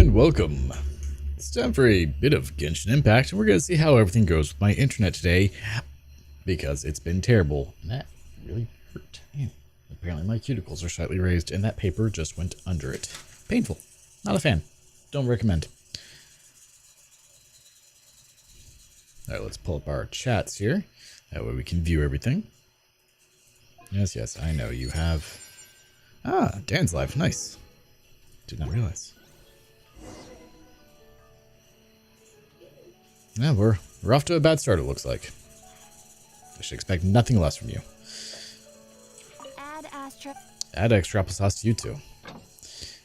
and welcome. It's time for a bit of Genshin Impact, and we're going to see how everything goes with my internet today, because it's been terrible, and that really hurt. Man, apparently my cuticles are slightly raised, and that paper just went under it. Painful. Not a fan. Don't recommend. Alright, let's pull up our chats here. That way we can view everything. Yes, I know you have... Ah, Dan's live. Nice. Did not realize. Yeah, we're off to a bad start, it looks like. I should expect nothing less from you. Add extra applesauce to you too.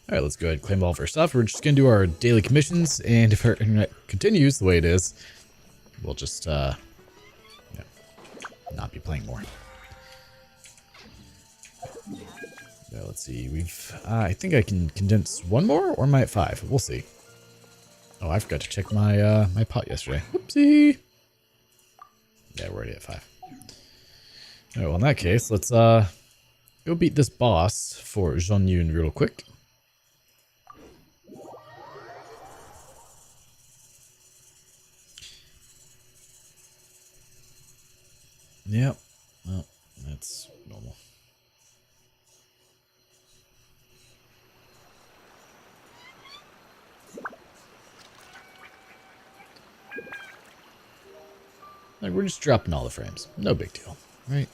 Alright, let's go ahead and claim all of our stuff. We're just going to do our daily commissions, and if our internet continues the way it is, we'll just, not be playing more. Yeah, let's see, I think I can condense one more, or am I at 5? We'll see. Oh, I forgot to check my, my pot yesterday. Whoopsie! Yeah, we're already at 5. Alright, well in that case, let's, go beat this boss for Jean-Yun real quick. Yep. Well, that's normal. Like, we're just dropping all the frames. No big deal, right?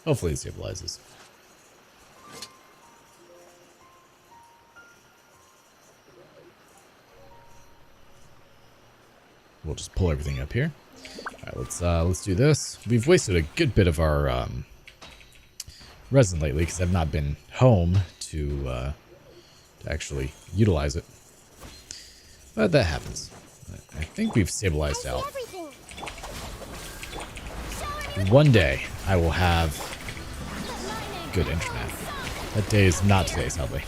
Hopefully it stabilizes. We'll just pull everything up here. Alright, let's do this. We've wasted a good bit of our resin lately because I've not been home to actually utilize it. But that happens. I think we've stabilized out. One day I will have good internet. That day is not today, sadly.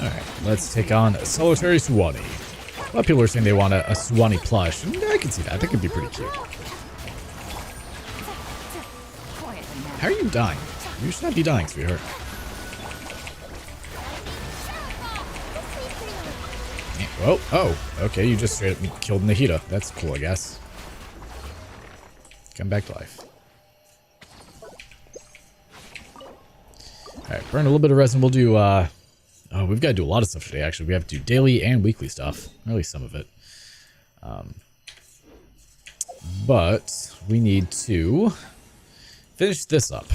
Alright, let's take on Solitary Swanee. A lot of people are saying they want a Swanee plush, and I can see that. I think it'd be pretty cute. How are you dying? You should not be dying, sweetheart. Whoa, oh, okay, you just straight up killed Nahida. That's cool, I guess. Come back to life. Alright, burn a little bit of resin. We'll do, oh, we've got to do a lot of stuff today, actually. We have to do daily and weekly stuff. Or at least some of it. But we need to finish this up,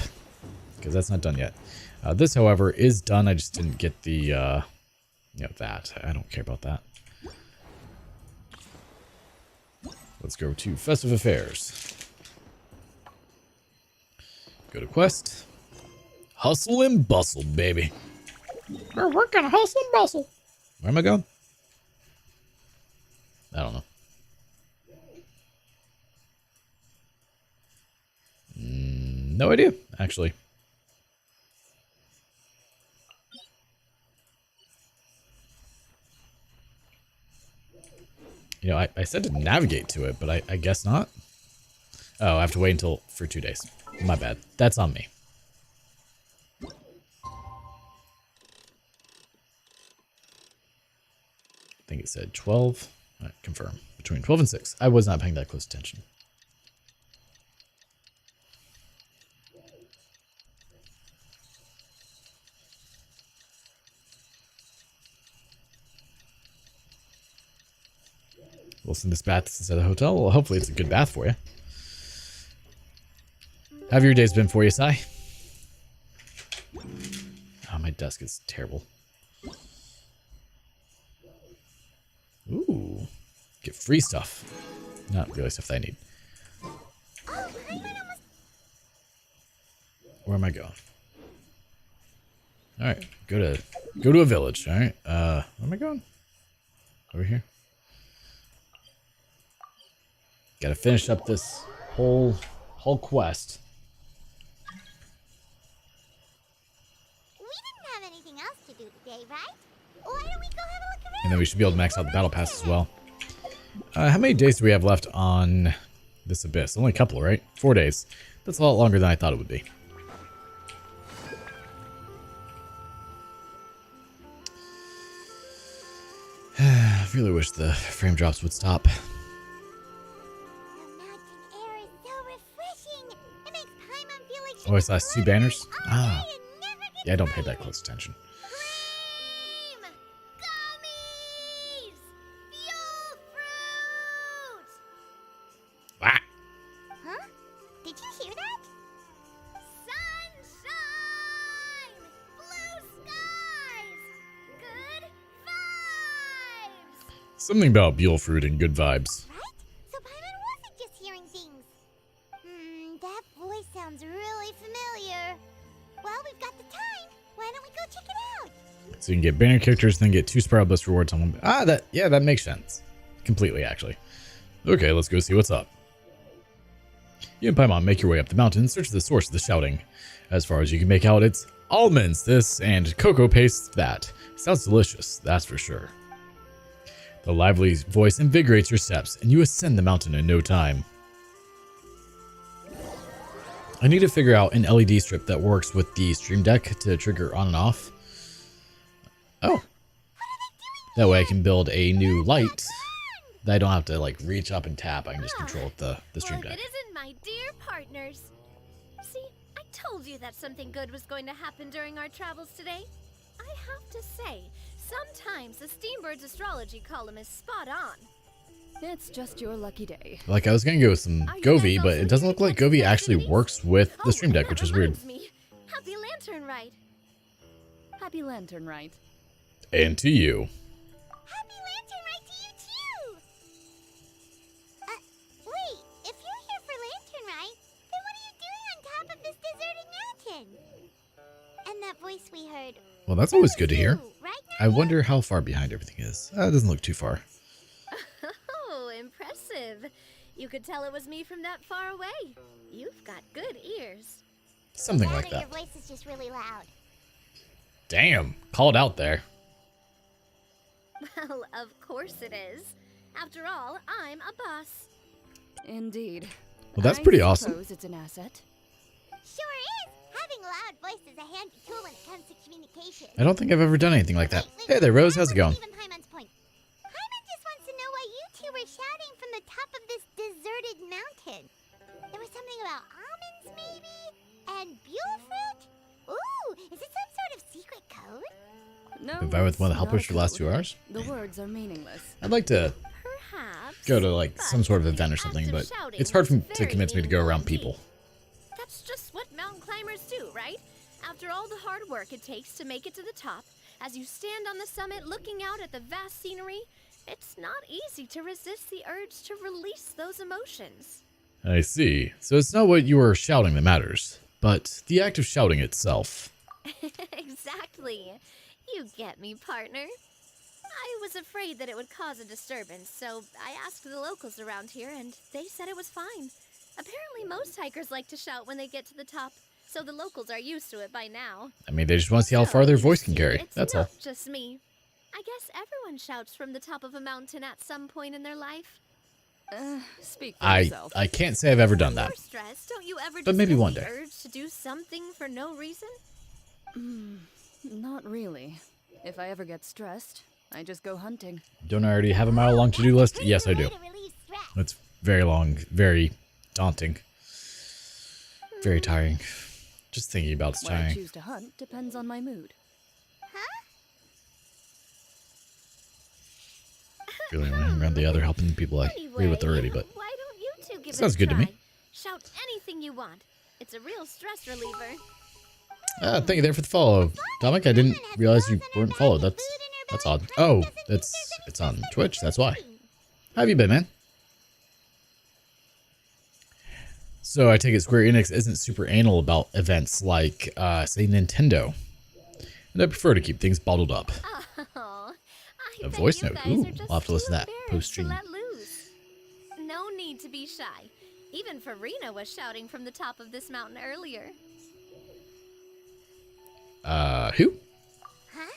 because that's not done yet. This, however, is done. I just didn't get the, you know, that. I don't care about that. Let's go to Festive Affairs. Go to Quest. Hustle and bustle, baby. We're working hustle and bustle. Where am I going? I don't know. No idea, actually. You know, I said to navigate to it, but I guess not. Oh, I have to wait for 2 days. My bad. That's on me. I think it said 12. All right, confirm. Between 12 and 6. I was not paying that close attention. We'll send this bath instead of the hotel. Well, hopefully it's a good bath for you. How have your days been for you, Sai? Oh, my desk is terrible. Ooh. Get free stuff. Not really stuff that I need. Where am I going? Alright, go to a village, alright. Where am I going? Over here. Gotta finish up this whole quest. We didn't have anything else to do today, right? Why don't we go have a look around? And then we should be able to max out the battle pass as well. How many days do we have left on this abyss? Only a couple, right? 4 days. That's a lot longer than I thought it would be. I really wish the frame drops would stop. The mountain air is so refreshing. It makes Paimon feel like she Oh, I can saw 2 float banners? all Ah. day and never get Yeah, I don't pay that tired. close attention. Cream! Gummies! Fuel fruit! Ah! Huh? Did you hear that? Sunshine! Blue skies! Good vibes! Something about Buell fruit and good vibes. Right? So Paimon wasn't just hearing things. That voice sounds really familiar. Well, we've got the time. Why don't we go check it out? So you can get banner characters, then get 2 Spiral Blast rewards on one. Ah, that makes sense. Completely, actually. Okay, let's go see what's up. You and Paimon make your way up the mountain, search the source of the shouting. As far as you can make out, it's almonds this and cocoa paste that. Sounds delicious, that's for sure. The lively voice invigorates your steps, and you ascend the mountain in no time. I need to figure out an LED strip that works with the stream deck to trigger on and off. Oh. That way I can build a new light that I don't have to like reach up and tap. I can just control with the stream Well, deck. if it isn't my dear partners. See, I told you that something good was going to happen during our travels today. I have to say, sometimes the Steambird's astrology column is spot on. It's just your lucky day. Like I was gonna go with some Are you Govee, guys but also it doesn't look like gonna Govee catch actually festivities? works with the stream deck, that which is weird. reminds me. Happy Lantern Ride. Happy Lantern, right? And to you. Happy Lantern Ride to you too! Wait, if you're here for Lantern Ride, then what are you doing on top of this deserted mountain? And that voice we heard. Well, that's always good to hear. you, right, I wonder how far behind everything is. It doesn't look too far. Oh, impressive. You could tell it was me from that far away. You've got good ears. Something Nadia? like that. Your voice is just really loud. Damn, called out there. Well, of course it is. After all, I'm a boss. Indeed. Well, that's pretty I awesome. suppose it's an asset. Sure is. Having a loud voice is a handy tool when it comes to communication. I don't think I've ever done anything like that. Wait, Hey there, Rose. How's it going? Even Paimon's point. Paimon just wants to know why you two were shouting from the top of this deserted mountain. There was something about almonds, maybe? And Buell fruit? Ooh, is it some sort of secret code? No. If I was one of the it's helpers not for the last code. 2 hours? The words are meaningless. I'd like to Perhaps. go to like but some sort of the event or act something, of but shouting it's hard was to very convince me to go meaningful around indeed. people. That's just what mountain climbers do, right? After all the hard work it takes to make it to the top, as you stand on the summit looking out at the vast scenery, it's not easy to resist the urge to release those emotions. I see. So it's not what you are shouting that matters, but the act of shouting itself. Exactly. You get me, partner. I was afraid that it would cause a disturbance, so I asked the locals around here, and they said it was fine. Apparently, most hikers like to shout when they get to the top, so the locals are used to it by now. I mean, they just want to see how So, far their you voice can see, carry. It's That's not all. just me. I guess everyone shouts from the top of a mountain at some point in their life. Speak for I yourself. can't say I've ever done When that. you're stressed, don't you ever But just maybe get one the day. urge to do something for no reason? Not really. If I ever get stressed, I just go hunting. Don't I already have a mile-long to-do list? Pretty Yes, I good do. way to relieve stress. It's very long, very daunting, very tiring. Just thinking about it's When I tiring. choose to hunt depends on my mood. Really want to hang around the other helping people I agree with already, but why don't you two give sounds it a good to me. try? Shout anything you want. It's a real stress reliever. thank you there for the follow, Dominic. I didn't realize you weren't followed. That's odd. Oh, it's on Twitch. That's why. How have you been, man? So I take it Square Enix isn't super anal about events like, say, Nintendo, and I prefer to keep things bottled up. Oh, I A bet voice you note. guys Ooh, are just I'll have to listen too to that embarrassed post-stream. to let loose. No need to be shy. Even Farina was shouting from the top of this mountain earlier. Who? Huh?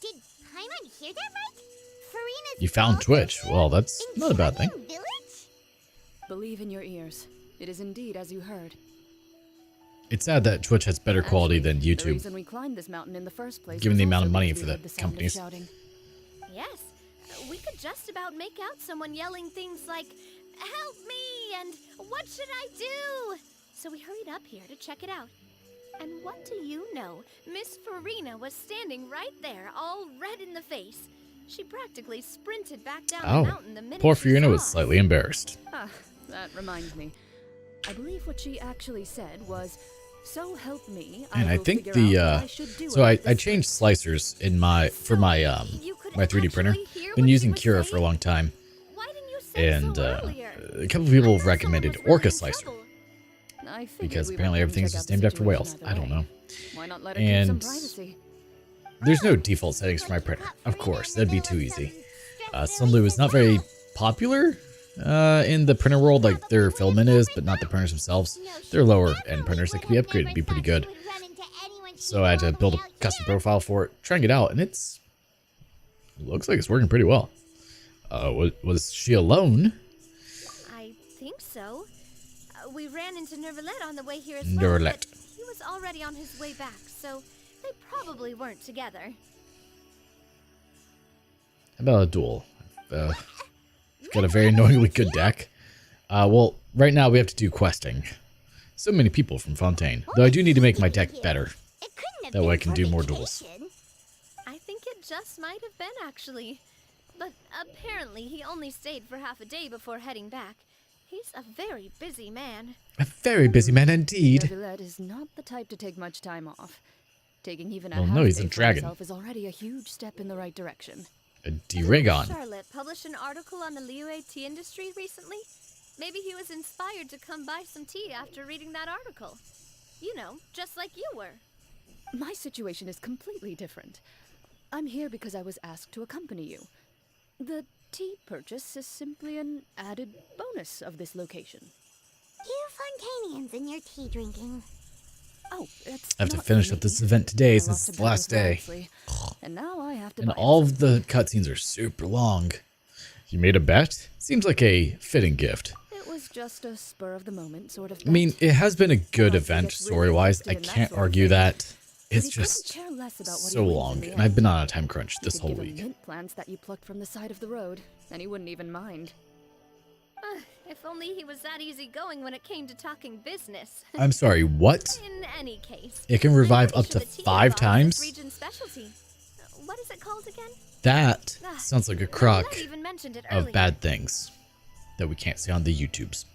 Did Paimon hear that right? Farina's You found Twitch. Well, that's not a bad thing. Xiaoying Village? Believe in your ears. It is indeed as you heard. It's sad that Twitch has better quality than The YouTube, reason we climbed this mountain in the first place given was the amount also of money because for we the heard sound of companies. shouting. Yes, we could just about make out someone yelling things like, "Help me!" and "What should I do?" So we hurried up here to check it out. And what do you know? Miss Farina was standing right there, all red in the face. She practically sprinted back down the mountain the minute Poor she Fiona saw was us. slightly embarrassed. Ah, that reminds me. I believe what she actually said was, "So help me." And I will think figure the out what I should do so I about this changed slicers in my for my You could my 3D printer. actually hear Been what she using was Cura for a saying? long time, Why didn't you say and so earlier? a couple of people I have thought recommended someone was Orca really in Slicer trouble. I figured because we apparently might everything's check out just the named after situation whales. either I don't way. know. Why not let her keep some And privacy? there's no default settings for my printer. Of course, that'd be too easy. Sunlu is not very popular in the printer world, like their filament is, but not the printers themselves. They're lower end printers that can be upgraded to be pretty good. So I had to build a custom profile for it, trying it out, and it looks like it's working pretty well. Was she alone? I think so. We ran into Nervalet on the way here as well, Nervalet. but he was already on his way back, so they probably weren't together. How about a duel? We've got a very annoyingly good deck. Well, right now we have to do questing. So many people from Fontaine. Though I do need to make my deck better. That way I can do more duels. I think it just might have been, actually. But apparently he only stayed for half a day before heading back. He's a very busy man. A very busy man indeed. Nervalet is not the type to take much time off. Taking even a Well, half no, he's day a for dragon. himself is already a huge step in the right direction. A D-Ragon. Charlotte published an article on the Liyue tea industry recently. Maybe he was inspired to come buy some tea after reading that article. You know, just like you were. My situation is completely different. I'm here because I was asked to accompany you. The tea purchase is simply an added bonus of this location. You Fontanians and your tea drinking. Oh, it's I have to not finish me. up this event today I since lost it's a the bet last with day. Maxley, and now I have to And buy all him of the cutscenes are super long. You made a bet? Seems like a fitting gift. something. It was just a spur of the moment sort of I mean, bet. it has been a good Once he event gets really story-wise. I invested in that can't sort of argue thing. that. But It's he couldn't just care less about what he so wins in long, the and I've end. been on a time crunch You this could whole give him week. mint plants that you plucked from the side of the road, and he wouldn't even mind. If only he was that easygoing when it came to talking business. I'm sorry, what? In any case, It can I'm revive pretty up sure to the tea 5 involved times? this region's specialty. What is it called again? That sounds like a crock Nervalet even mentioned it of earlier. bad things that we can't see on the YouTubes.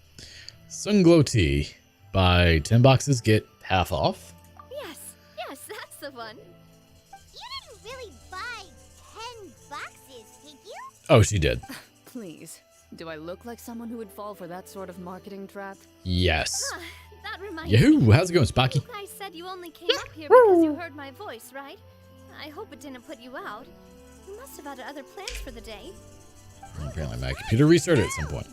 Sunglow Tea. Buy 10 boxes, get half off. Yes, that's the one. You didn't really buy 10 boxes, did you? Oh, she did. Please, do I look like someone who would fall for that sort of marketing trap? Yes. That reminds me. Yahoo! How's it going, Spocky? You guys said you only came up here because you heard my voice, right? I hope it didn't put you out. You must have had other plans for the day. Apparently my computer restarted at some point.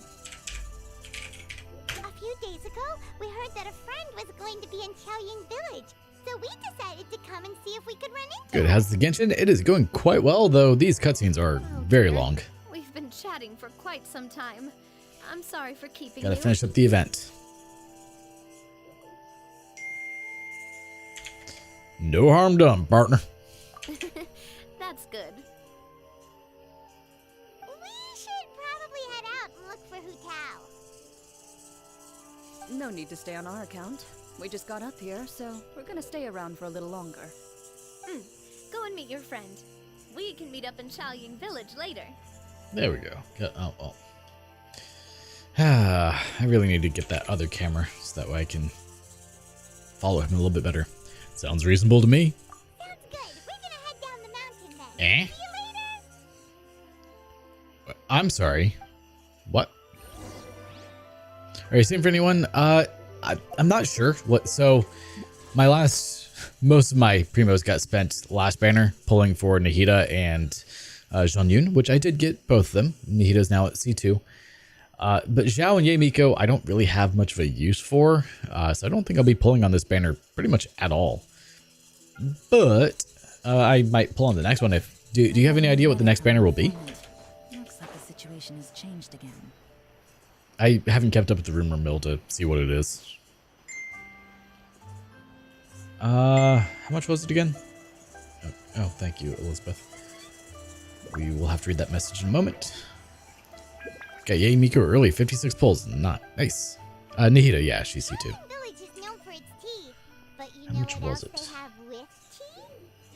A few days ago, we heard that a friend was going to be in Xiaoying Village. So we decided to come and see if we could run into Good. him. How's the Genshin? It is going quite well, though these cutscenes are very long. We've been chatting for quite some time. I'm sorry for keeping Gotta you. finish up the event. No harm done, partner. That's good. We should probably head out and look for Hu Tao. No need to stay on our account. We just got up here, so we're gonna stay around for a little longer. Go and meet your friend. We can meet up in Xiaoying Village later. There we go. Oh. I really need to get that other camera so that way I can follow him a little bit better. Sounds reasonable to me. Sounds good. We're gonna head down the mountain then. Eh? See you later. I'm sorry. What? Are you saying for anyone? I'm not sure. So most of my primos got spent last banner pulling for Nahida and Zhonyun, which I did get both of them. Nahida's now at C2. But Xiao and Yeimiko, I don't really have much of a use for, so I don't think I'll be pulling on this banner pretty much at all. But I might pull on the next one. Do you have any idea what the next banner will be? situation has changed again. I haven't kept up with the rumor mill to see what it is. How much was it again? Oh, thank you, Elizabeth. We will have to read that message in a moment. Okay, yay, Miko early. 56 pulls. Not nice. Nahida, yeah, she's C2. Village is known for its tea, but you How know much what was else it? they have with tea?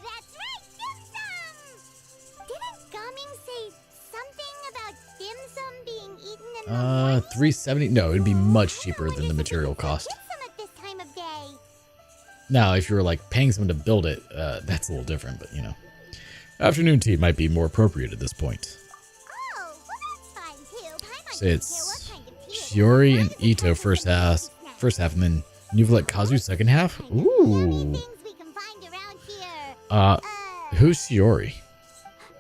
That's right, dim sum! Didn't Gaming say something about dim sum being eaten in the morning? 370. No, it'd be much cheaper than the material cost. Dim sum at this time of day. Now, if you were like paying someone to build it, that's a little different, but you know. Afternoon tea might be more appropriate at this point. Oh, well that's fine too. Paimon So doesn't it's care what kind of tea it is, Shiori as and long as it's Ito first half, and then Nuvalet Kazu second half. Yummy Ooh. things we can find around here. Who's Shiori?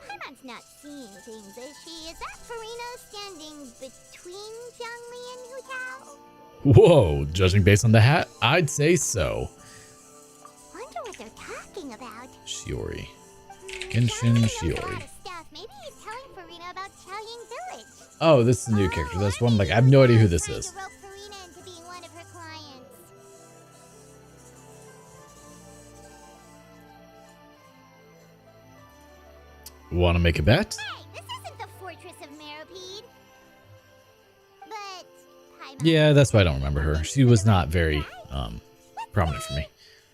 Paimon's not seeing things, is she? Is that Farina standing between Zhongli and Hu Tao? Whoa, judging based on the hat, I'd say so. Wonder what they're talking about. Shiori. Zhongli Genshin knows a Shiori. lot of stuff. Maybe he's telling Farina about Xiaoying Village. Oh, this is a new character. That's one, like, I have no idea who this is. Trying to rope Farina into being one of her clients. Want to make a bet? Hey, this isn't the Fortress of Meropide. But Paimon. Yeah, that's why I don't remember her. She was not very, prominent for me.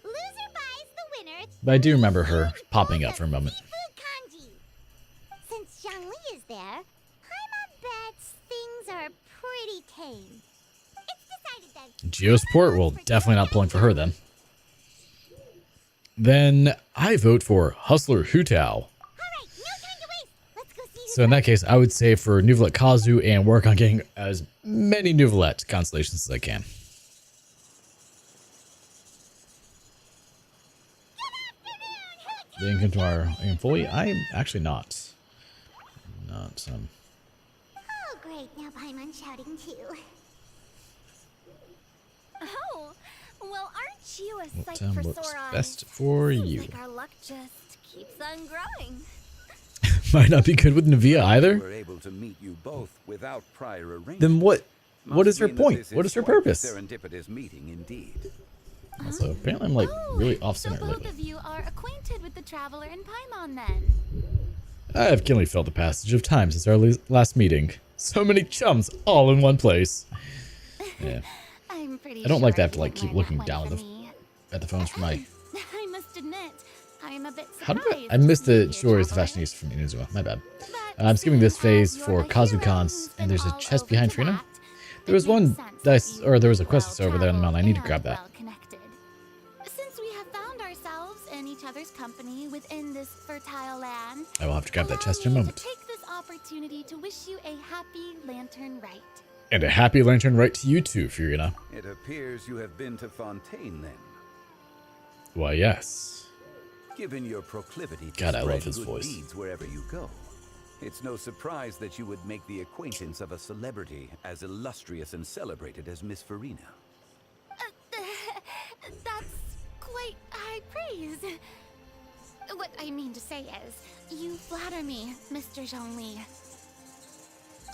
Loser buys the winner. But I do remember her popping up for a moment. Seafood kanji. Since Zhongli is there, Paimon bets things are pretty tame. It's decided then. Geosport? Well, definitely not pulling for her then. Then I vote for Hustler Hu Tao. All right, no time to waste. Let's go see who's So in that case, I would say for Nuvalet Kazu and work on getting as many Nuvalet constellations as I can. Being tomorrow and fully, I'm actually not. Not Oh, great. Now Paimon's shouting too. Oh, well, aren't you a what sight for looks sore eyes? best for Seems you. like our luck just keeps on growing. Might not be good with Navia either. We're able to meet you both without prior arrangement. Then what Must is her mean that point? this What is her quite a purpose? Serendipitous meeting indeed. Also, apparently I'm like really off so center both lately. of you are acquainted with the Traveler and Paimon then? I have keenly felt the passage of time since our last meeting. So many chums all in one place. Yeah, I'm pretty I don't sure like to have to you like would keep learn looking that down way at from me. the phones for my. I must admit, I'm a bit How surprised. did I missed to the see you Shiori's the traveler. fashionista from Inazuma. My bad. But I'm skipping this seeing phase as for you're a Kazu hero Cons, who's and there's a been chest all behind over to Trina. that, There was it one makes sense that I that s- you or there was a would quest be that's over there on the mountain. I need to grab that. well-connected. Since we have found ourselves in each other's company within this fertile land, I will have to grab that allow chest in a me moment. to take this opportunity to wish you a happy lantern rite. And a happy lantern right to you too, Furina. It appears you have been to Fontaine then. Why, yes. Given your proclivity to God, I love spread his good voice. deeds wherever you go, it's no surprise that you would make the acquaintance of a celebrity as illustrious and celebrated as Miss Farina. That's quite high praise. What I mean to say is, you flatter me, Mr. Zhongli.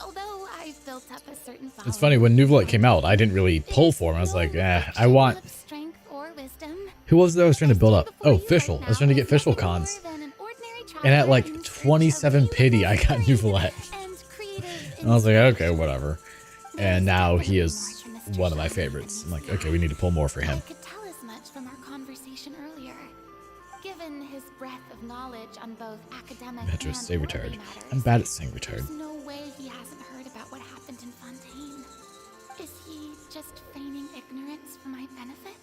Although I've built up a certain following. It's funny, when Nuvalet came out, I didn't really pull for him. I was like, I want... Of strength or wisdom. Who was it that I was trying to build up? Before Oh, you Fischl. right I was trying to get now Fischl is nothing cons. more than an ordinary And at traveler like in search of 27 pity, I got beautiful Nuvalet. and creative And I was like, okay, inspiration. whatever. There And is now he definitely is more to Mr. one of my Zhongli favorites. I'm than like, meets okay, the we need to pull more for eye. him. I could tell as much from our conversation earlier. Given his breadth of knowledge on both academic Metro, and stay worldly retired. matters, I'm bad at saying retired. there's no way he hasn't heard about what happened in Fontaine. Is he just feigning ignorance for my benefit?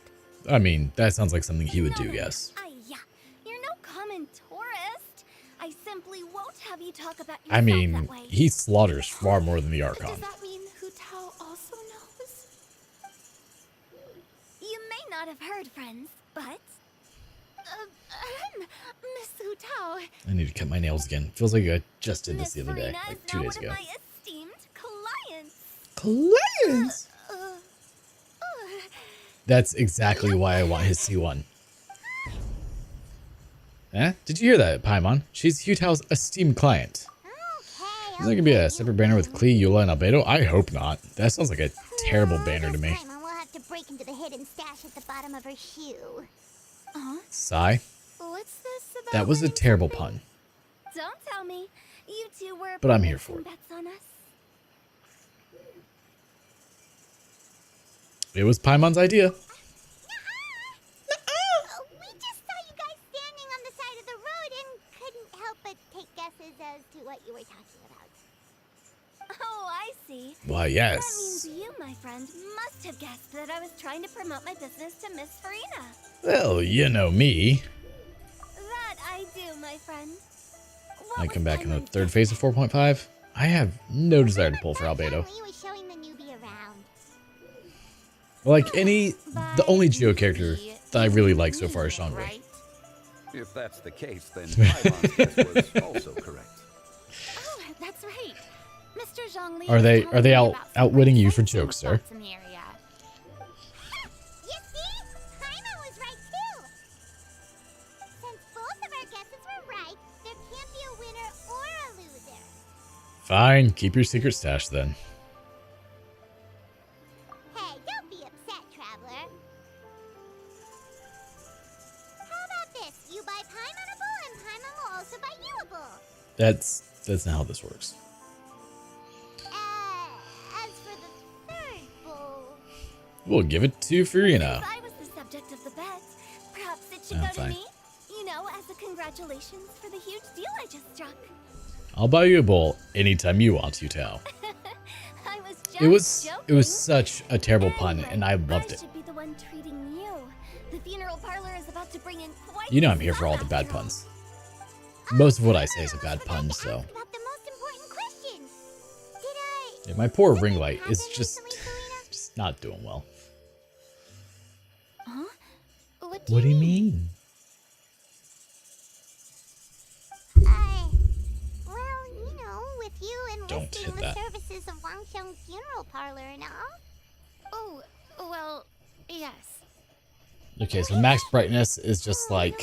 I mean, that sounds like something he would do, yes. Yeah, you're no common tourist. I simply won't have you talk about yourself I mean, that way. he slaughters far more than the Does Archon. that mean Hu Tao also knows? You may not have heard, friends, but Miss Hu Tao. I need to cut my nails again. Feels like I just did this Miss the other day, Farina like is 2 now days one ago. of my esteemed clients. Clients! That's exactly why I want his C1. Eh? Did you hear that, Paimon? She's Hu Tao's esteemed client. Okay, Is there gonna be a separate banner with Klee, Eula, and Albedo? I hope not. That sounds like a terrible banner to me. Paimon will have to break into the hidden stash at the bottom of her shoe. Sigh. What's this about? That was a winning terrible something? pun. Don't tell me. You two were But I'm here placing for it. bets on us. It was Paimon's idea. We just saw you guys standing on the side of the road and couldn't help but take guesses as to what you were talking about. Oh, I see. Why, That yes. means you, my friend, must have guessed that I was trying to promote my business to Miss Farina. Well, you know me. That I do, my friend. I come back in the third phase of 4.5. I have no desire to pull for Albedo. Xiao was showing the newbie around. Like the only Geo character that I really like so far is Xiao. Right? If that's the case, then Paimon's guess was also correct. Oh, that's right. Mr. Zhongli Are they- was are they telling me out- about some outwitting you for exciting jokes, sir? spots in the area. You see? Paimon was right too. Since both of our guesses were right, there can't be a winner or a loser. Fine, keep your secret stash then. Hey, don't be upset, traveler. How about this? You buy Paimon a bowl and Paimon will also buy you a bowl. That's not how this works. As for the third bowl, We'll give it to Farina. If I was the subject of the bet, perhaps it should Oh, go to fine. me. You know, as a congratulations for the huge deal I just struck. I'll buy you a bowl anytime you want, Tao. I was just It was joking. such a terrible pun, Anyway, and I loved I it. should be the one treating you. The funeral parlor is about to bring in quite You know the I'm here for all the sum bad after all. puns. Most of what I say is a bad pun, so about the most important question. Did I? yeah, my poor ring light is happen just recently, not doing well. Huh? What What do you mean? Well, you know, with you Don't enlisting hit the that. services of Wangxiang Funeral Parlor and all. Oh, well, yes. Okay, so max brightness is just like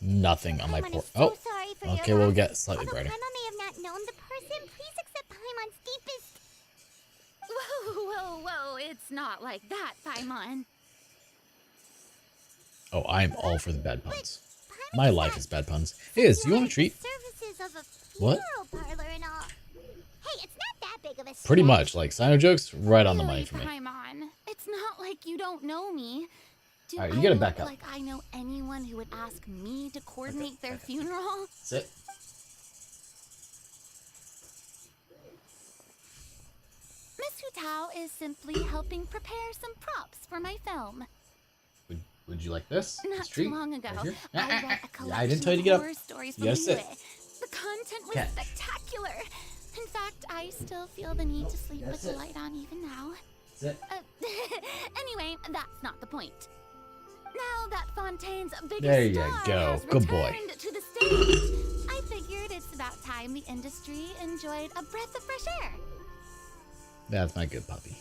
nothing on my Paimon poor. is so Oh, sorry for okay, your we'll loss. get slightly Although brighter. Paimon may have not known the person, please accept Paimon's deepest. Whoa, it's not like that, Paimon. Oh, I'm all for the bad puns. Paimon My just life asked, is bad puns. Hey, do you want a "Since treat? the services of a What? funeral parlor and all. Hey, it's not that big of a Pretty stretch. much. Like Sino jokes, right on the money Really, for me. Paimon, it's not like you don't know me. Do Alright, you I gotta look back up. like I know anyone who would ask me to coordinate their funeral? Sit. Miss Hu Tao is simply helping prepare some props for my film. Would you like this? Not This treat? too long ago, Right here? I read a Yeah, collection I didn't tell you to of get up. horror stories You from gotta sit. Yue. The content was Cat. spectacular. In fact, I still feel the need to sleep gotta with the sit. light on even now. Sit. Anyway, that's not the point. Now that Fontaine's biggest There you star go. has Good boy. returned to the stage, I figured it's about time the industry enjoyed a breath of fresh air. That's my good puppy.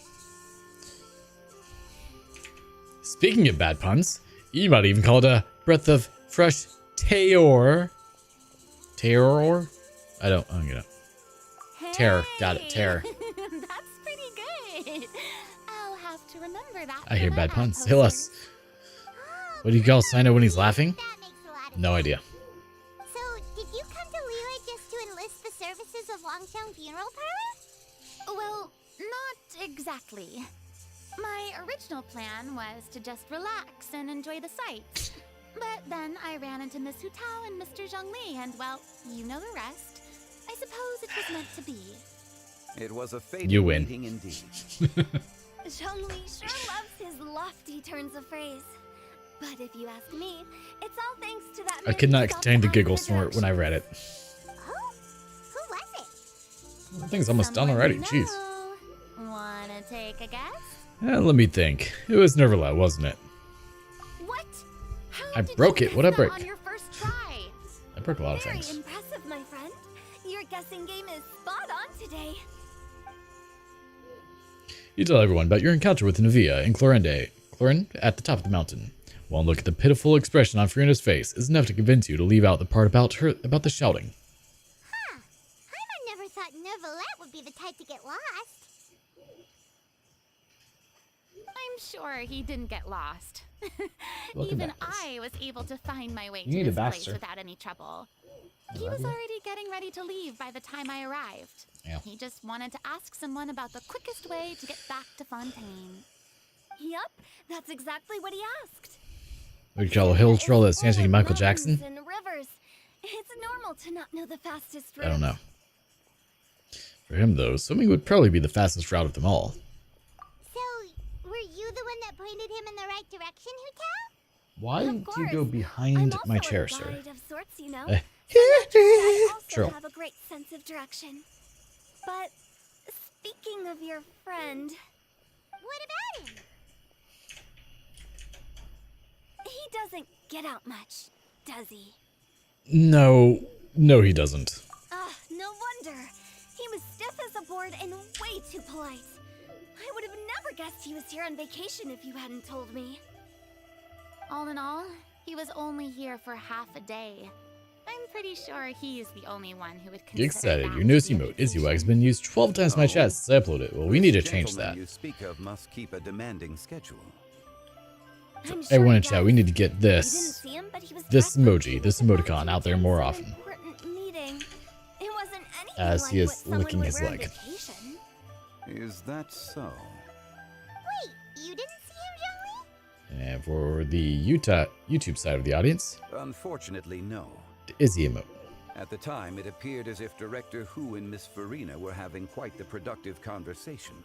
Speaking of bad puns, you might even call it a breath of fresh Taor. Taor? I don't get it. Terror. Got it. Terror. That's pretty good. I'll have to remember that. I for hear my bad ad puns. Hill us. posters. What do you call Sino when he's laughing? That makes a lot of No sense. idea. So, did you come to Liyue just to enlist the services of Wangxiang Funeral Parlor? Well, not exactly. My original plan was to just relax and enjoy the sights. But then I ran into Miss Hu Tao and Mr. Zhongli, and well, you know the rest. I suppose it was meant to be. It was a fatal You win. meeting indeed. Zhongli sure loves his lofty turns of phrase. But if you ask me, it's all thanks to that. I could not contain the giggle snort when I read it. Who was it? The thing's almost done already. Jeez. Wanna take a guess? Let me think. It was Nervala, wasn't it? What? How I did broke you it. guess What'd I that break? on your first try? I broke a lot of Very things. impressive, my friend. Your guessing game is spot on today. You tell everyone about your encounter with Navia in Clorin at the top of the mountain. One look at the pitiful expression on Farina's face is enough to convince you to leave out the part about the shouting. Paimon never thought Nervala be the type to get lost. I'm sure he didn't get lost. Welcome Even back, Liz. I was able to find my way You to need a this place bastard. without any trouble. I He love was you. already getting ready to leave by the time I arrived. Yeah. He just wanted to ask someone about the quickest way to get back to Fontaine. Yup, that's exactly what he asked. We call a hill troll that's Full of dancing Michael mountains Jackson? and rivers. It's normal to not know the fastest route. I don't know. For him, though, swimming would probably be the fastest route of them all. So, were you the one that pointed him in the right direction, Hutao? Why Of do you course. go I'm behind also my a chair, sir? guide of sorts, you know. Eh. I also True. have a great sense of direction. But speaking of your friend, What about him? he doesn't get out much, does he? No, he doesn't. Ah, no wonder. He was stiff as a board and way too polite. I would have never guessed he was here on vacation if you hadn't told me. All in all, he was only here for half a day. I'm pretty sure he's the only one who would consider Get excited. that Your newest to be a emote, Izzy Wag, has vacation. been used 12 times in my chat since I uploaded it. Well, we need to This change gentleman that. you speak of must keep a demanding schedule. I'm sure Everyone he in chat, does. we need to get We didn't this. see him, but he was This dressed like emoji, he this was about emoticon to out there attend more some often. important meeting. It wasn't anything As like he is what someone licking would his wear on leg. vacation. Is that so? Wait, you didn't see him, Jolie? And for the YouTube side of the audience, Unfortunately, no. the Izzy emote. At the time, it appeared as if Director Hu and Miss Farina were having quite the productive conversation.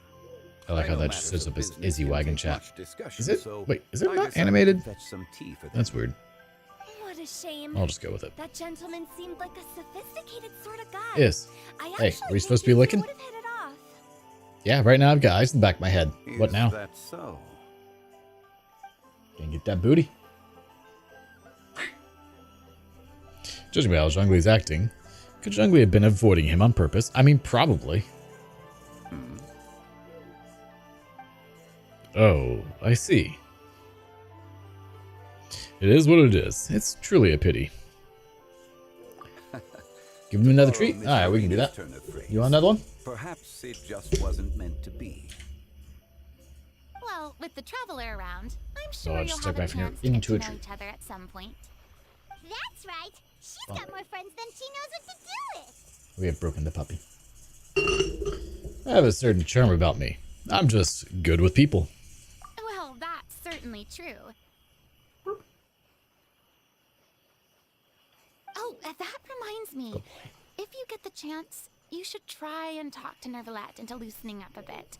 I like how know that just matters shows of up as business Izzy can Wag in take chat. much discussion, Is it? so Wait, is it I not decided to animated? fetch some tea for them. That's weird. What a shame. I'll just go with it. That gentleman seemed like a sophisticated sort of guy. Is. I Hey, actually were you supposed to think be you licking? would have hit it off. Yeah, right now I've got ice in the back of my head. What Is now? that so? Can't get that booty. Judging by how Zhongli's acting, could Zhongli have been avoiding him on purpose? I mean, probably. Oh, I see. It is what it is. It's truly a pity. Give him another Borrow treat? Miss Alright, we can do Farina's that. turn of phrase. You want another one? Perhaps it just wasn't meant to be. Well, with the traveler around, I'm I sure you'll just have stuck my a finger chance to get into to a know tree. each other at some point. That's right. She's got more friends than she knows what to do with. We have broken the puppy. I have a certain charm about me. I'm just good with people. Well, that's certainly true. Oh, that reminds me. If you get the chance, you should try and talk to Nervalette into loosening up a bit.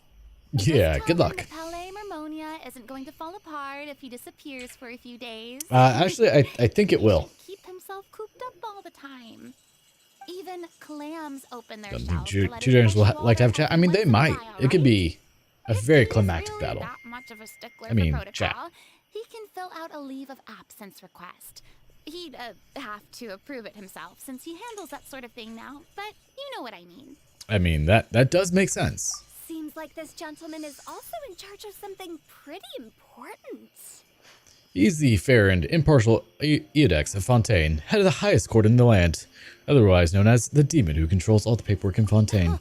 Yeah, Just good tell him luck. that Palais Mermonia isn't going to fall apart if he disappears for a few days. Actually, I think it He will. should keep himself cooped up all the time. Even clams open their Don't shells think to let two his dragons will fresh like to have water chat. I mean, every they once in a might. while, It could right? be a If very he's climactic really battle. that much of a stickler I mean, for chat. protocol, he can fill out a leave of absence request. He'd have to approve it himself since he handles that sort of thing now, but you know what I mean. I mean, that does make sense. Seems like this gentleman is also in charge of something pretty important. He's the fair and impartial Eodex of Fontaine, head of the highest court in the land, otherwise known as the demon who controls all the paperwork in Fontaine.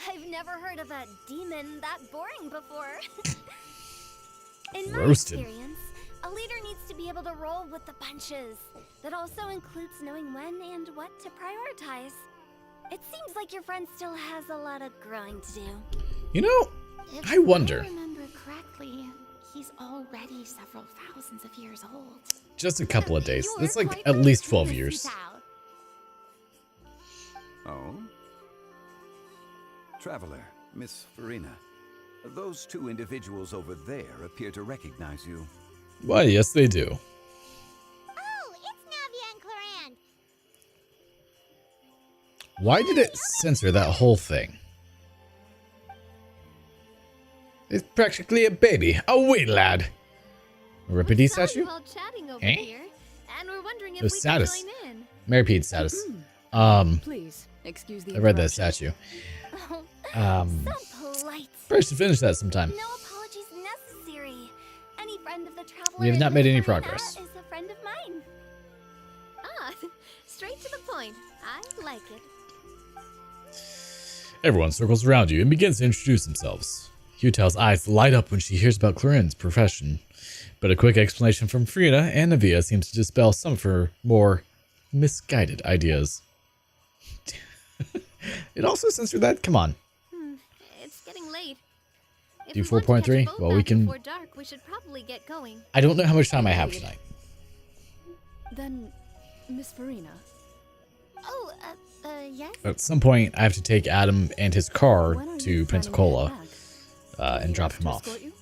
I've never heard of a demon that boring before. In my Roasted. experience, a leader needs to be able to roll with the punches. That also includes knowing when and what to prioritize. It seems like your friend still has a lot of growing to do. You know, If I wonder. I remember correctly, he's already several thousands of years old. Just a couple of days. You're That's like quite at right, least 12 Miss years. Xiao. Oh? Traveler, Miss Farina. Those two individuals over there appear to recognize you. Why, yes, they do. Oh, it's Navia and Cloran. Why did it censor that whole thing? It's practically a baby, a wee lad. A Ripidee We saw you statue? all chatting over Eh? here, and we're wondering if It was we could status. join in. Maripede status. Please, excuse the I read that interruption. statue. Oh, so polite. Probably should finish that sometime. No apologies necessary. Any friend of the traveler We have not and made any Miss Farina progress. is a friend of mine. Ah, straight to the point. I like it. Everyone circles around you and begins to introduce themselves. Yutao's eyes light up when she hears about Clarin's profession, but a quick explanation from Frida and Navia seems to dispel some of her more misguided ideas. It also censored that? Come on. It's getting late. If Do we want to catch a 4.3? boat Well, back we can... before dark, we should probably get going. I don't know how much time I have tonight. Then, Miss Farina, Oh, yes? At some point, I have to take Adam and his car when are to you planning Pensacola to head back? and drop Have him to off. escort you?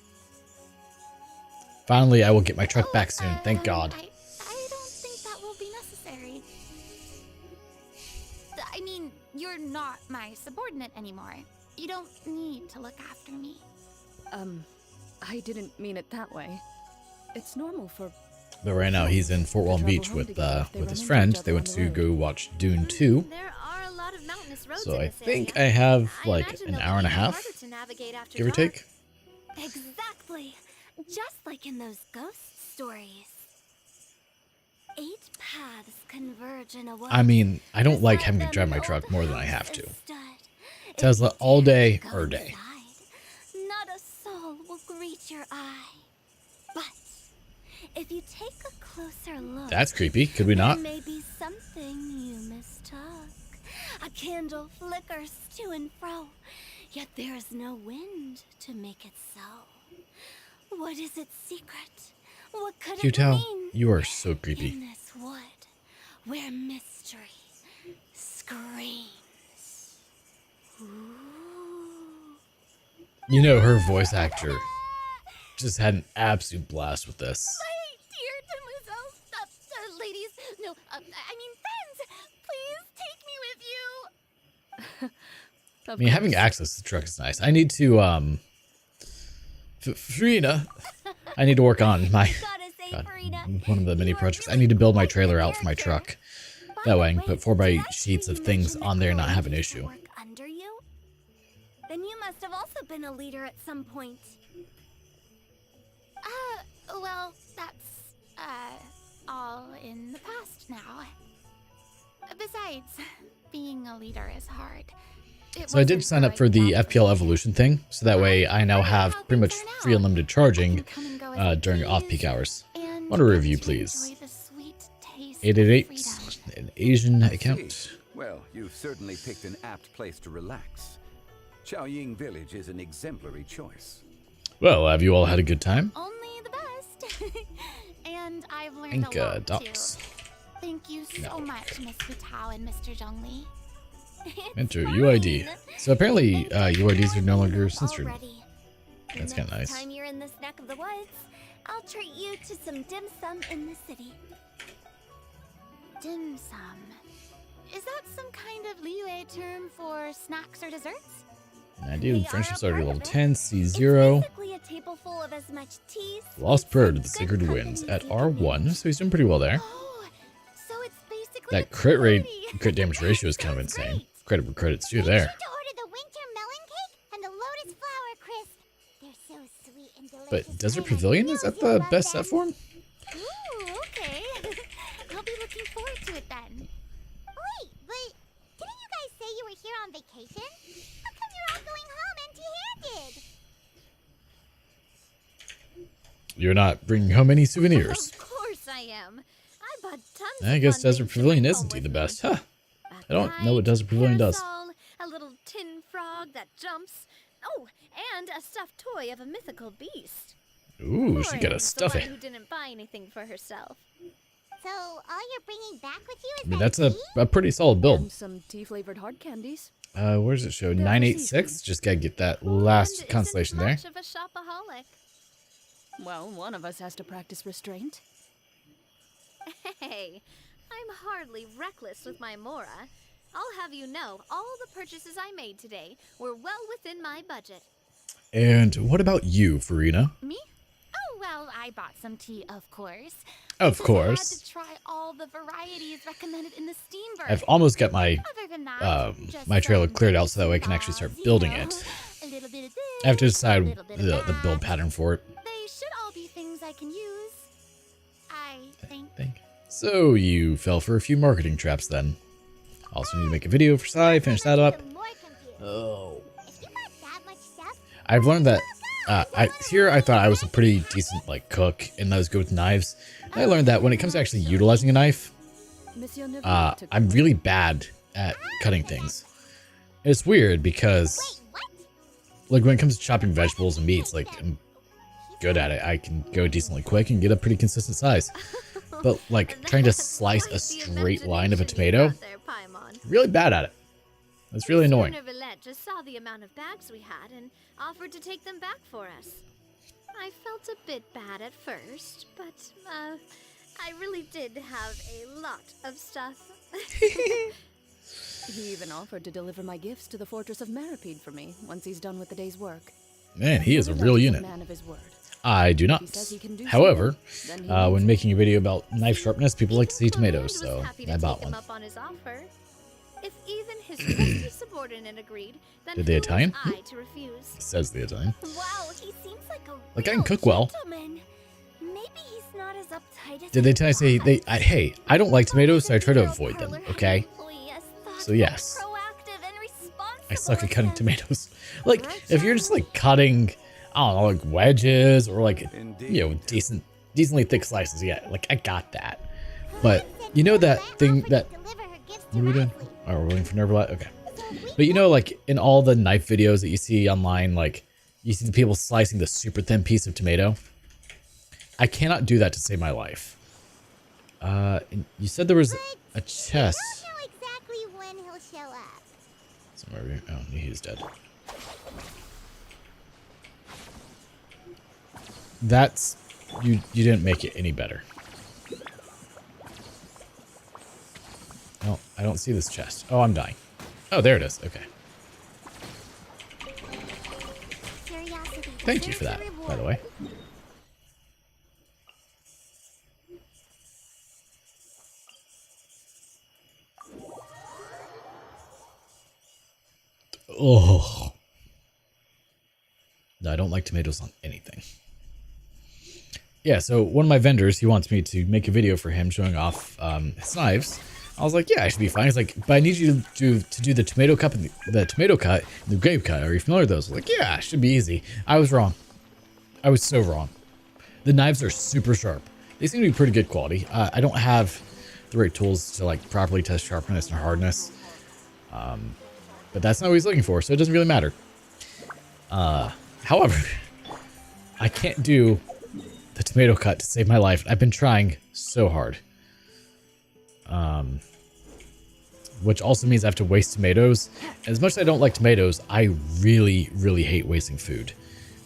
Finally, I will get my truck back soon. Thank God. I don't think that will be necessary. I mean, you're not my subordinate anymore. You don't need to look after me. I didn't mean it that way. It's normal for... But right now, he's in Fort Walton Beach with his friend. They went to go watch Dune 2. There are a lot of mountainous roads So in I this think area. I have I like imagine an they'll hour and a be half, harder to navigate after give or dark. take. Exactly. Just like in those ghost stories. 8 paths converge in a wood. I mean, I don't like Beside having to them drive an my old truck more than I house have to. is stood. If Tesla you all dare day go or day. inside, not a soul will greet your eye. But if you take a closer look, That's creepy. Could we not? there may be something you mistook. A candle flickers to and fro, yet there is no wind to make it so. What is its secret? What could it Yutao, mean? you are so creepy. In this wood, where mystery screams. Ooh. You know, her voice actor just had an absolute blast with this. My dear demoiselles, ladies, no, I mean friends, please take me with you. I mean, having access to the truck is nice. I need to, Farina, I need to work on my, Gotta say, God, Farina, one of the mini you are projects. I really need to build my quite the trailer out for my character. truck. By That the way I can put 4 did by I hear sheets you of things mention on that there and not have an Chloe used to issue. work under you? Then you must have also been a leader at some point. Well, that's, all in the past now. Besides, being a leader is hard. So I did sign up for the FPL Evolution thing, so that way I now have pretty much free unlimited charging during off-peak hours. Want a review, please? 888, an Asian account. Well, you've certainly picked an apt place to relax. Xiaoying Village is an exemplary choice. Well, have you all had a good time? Only the best. And I've learned Think, a lot docs. too. Thank you so much, Miss Futao and Mr. Zhongli. Enter UID. So apparently, UIDs are no longer censored. Already. That's kinda nice. Next time you're in this neck of the woods, I'll treat you to some dim sum in the city. Dim sum. Is that some kind of leeway term for snacks or desserts? And I did They friendship are a starter part level of it. 10, It's C0. basically a table full of as much tea. Lost sweets, Bird and of the good Sacred company Winds you at can R1, eat. so he's doing pretty well there. Oh, so it's basically That a crit rate, party. crit damage ratio is kind of Sounds insane. great. Credit where credit's due Make there. sure to order the winter melon cake and the lotus flower crisp. They're so sweet and delicious. But Desert and I Pavilion, know is that you'll the love best them. set form? Ooh, okay. I'll be looking forward to it then. Wait, but didn't you guys say you were here on vacation? How come you're all going home empty-handed? You're not bringing home any souvenirs. Of course I am. I bought tons I of guess fun Desert things to Pavilion bring isn't home the with best, me. huh? A I don't know what kite, Desert Pavilion does. parasol, a little tin frog that jumps. Oh, and a stuffed toy of a mythical beast. Ooh, she got a Lauren's the stuffy. one who didn't buy anything for herself. So all you're bringing back with you is I mean, that that's a, tea? a pretty solid build. And some tea-flavored hard candies. Where does it show? They're 986? Just gotta get that last And constellation isn't there. much of a shopaholic. Well, one of us has to practice restraint. Hey, I'm hardly reckless with my Mora. I'll have you know, all the purchases I made today were well within my budget. And what about you, Farina? Me? Oh, well, I bought some tea, of course. Of Because I had course. to try all the varieties recommended in the Steamberg. I've almost got my Other than that, just my trailer some cleared out so that way I bits can and actually start bobs, building you know. it. A little bit of this, I have to a decide little bit of the build that. pattern for it. They should all be things I can use. I think. So you fell for a few marketing traps then. Also need to make a video for Sai, finish that up. I'm more confused. Oh. If you got that much stuff, I've learned that I thought I was a pretty decent like cook and I was good with knives. And I learned that when it comes to actually utilizing a knife, Monsieur Neuville took I'm really bad at cutting things. It's weird because like when it comes to chopping vegetables and meats, like I'm good at it. I can go decently quick and get a pretty consistent size. But like trying to slice a straight line of a tomato, really bad at it. That's really annoying. Neuvillette just saw the amount of bags we had and offered to take them back for us. I felt a bit bad at first, but I really did have a lot of stuff. He even offered to deliver my gifts to the Fortress of Meripede for me once he's done with the day's work. Man, he is a real Neuvillette unit. a man of his word. I do If not. he says he can do However, something, then he when means making a video about knife sharpness, people like to see Clement tomatoes, was so happy to I bought take him one. up on his offer. If even his trusty subordinate agreed, then Did the who Italian? was I to refuse? Says the Italian. wow, he seems like a Like I real can cook well. gentleman. Maybe he's not as uptight as Did they tell you say hey, I don't like tomatoes, so I try to avoid them, okay? So yes, I suck at cutting tomatoes. Like if you're just like cutting, I don't know, like wedges or like decently thick slices, yeah, like I got that. But you know that thing that what are we doing? Oh, we're waiting for Neuvillette? Okay. But you know, like in all the knife videos that you see online, like you see the people slicing the super thin piece of tomato. I cannot do that to save my life. And you said there was a chest. We don't know exactly when he'll show up. Somewhere here. Oh, he's dead. That's you didn't make it any better. No, I don't see this chest. Oh, I'm dying. Oh, there it is. Okay. Curiosity Thank you deserves for that, a by the reward. way. Oh. No, I don't like tomatoes on anything. Yeah, so one of my vendors, he wants me to make a video for him showing off his knives. I was like, yeah, I should be fine. He's like, but I need you to do the tomato cut and the tomato cut and the grape cut. Are you familiar with those? I was like, yeah, it should be easy. I was wrong. I was so wrong. The knives are super sharp. They seem to be pretty good quality. I don't have the right tools to like properly test sharpness and hardness. But that's not what he's looking for, so it doesn't really matter. However, I can't do the tomato cut to save my life. I've been trying so hard. Which also means I have to waste tomatoes. As much as I don't like tomatoes, I really, really hate wasting food.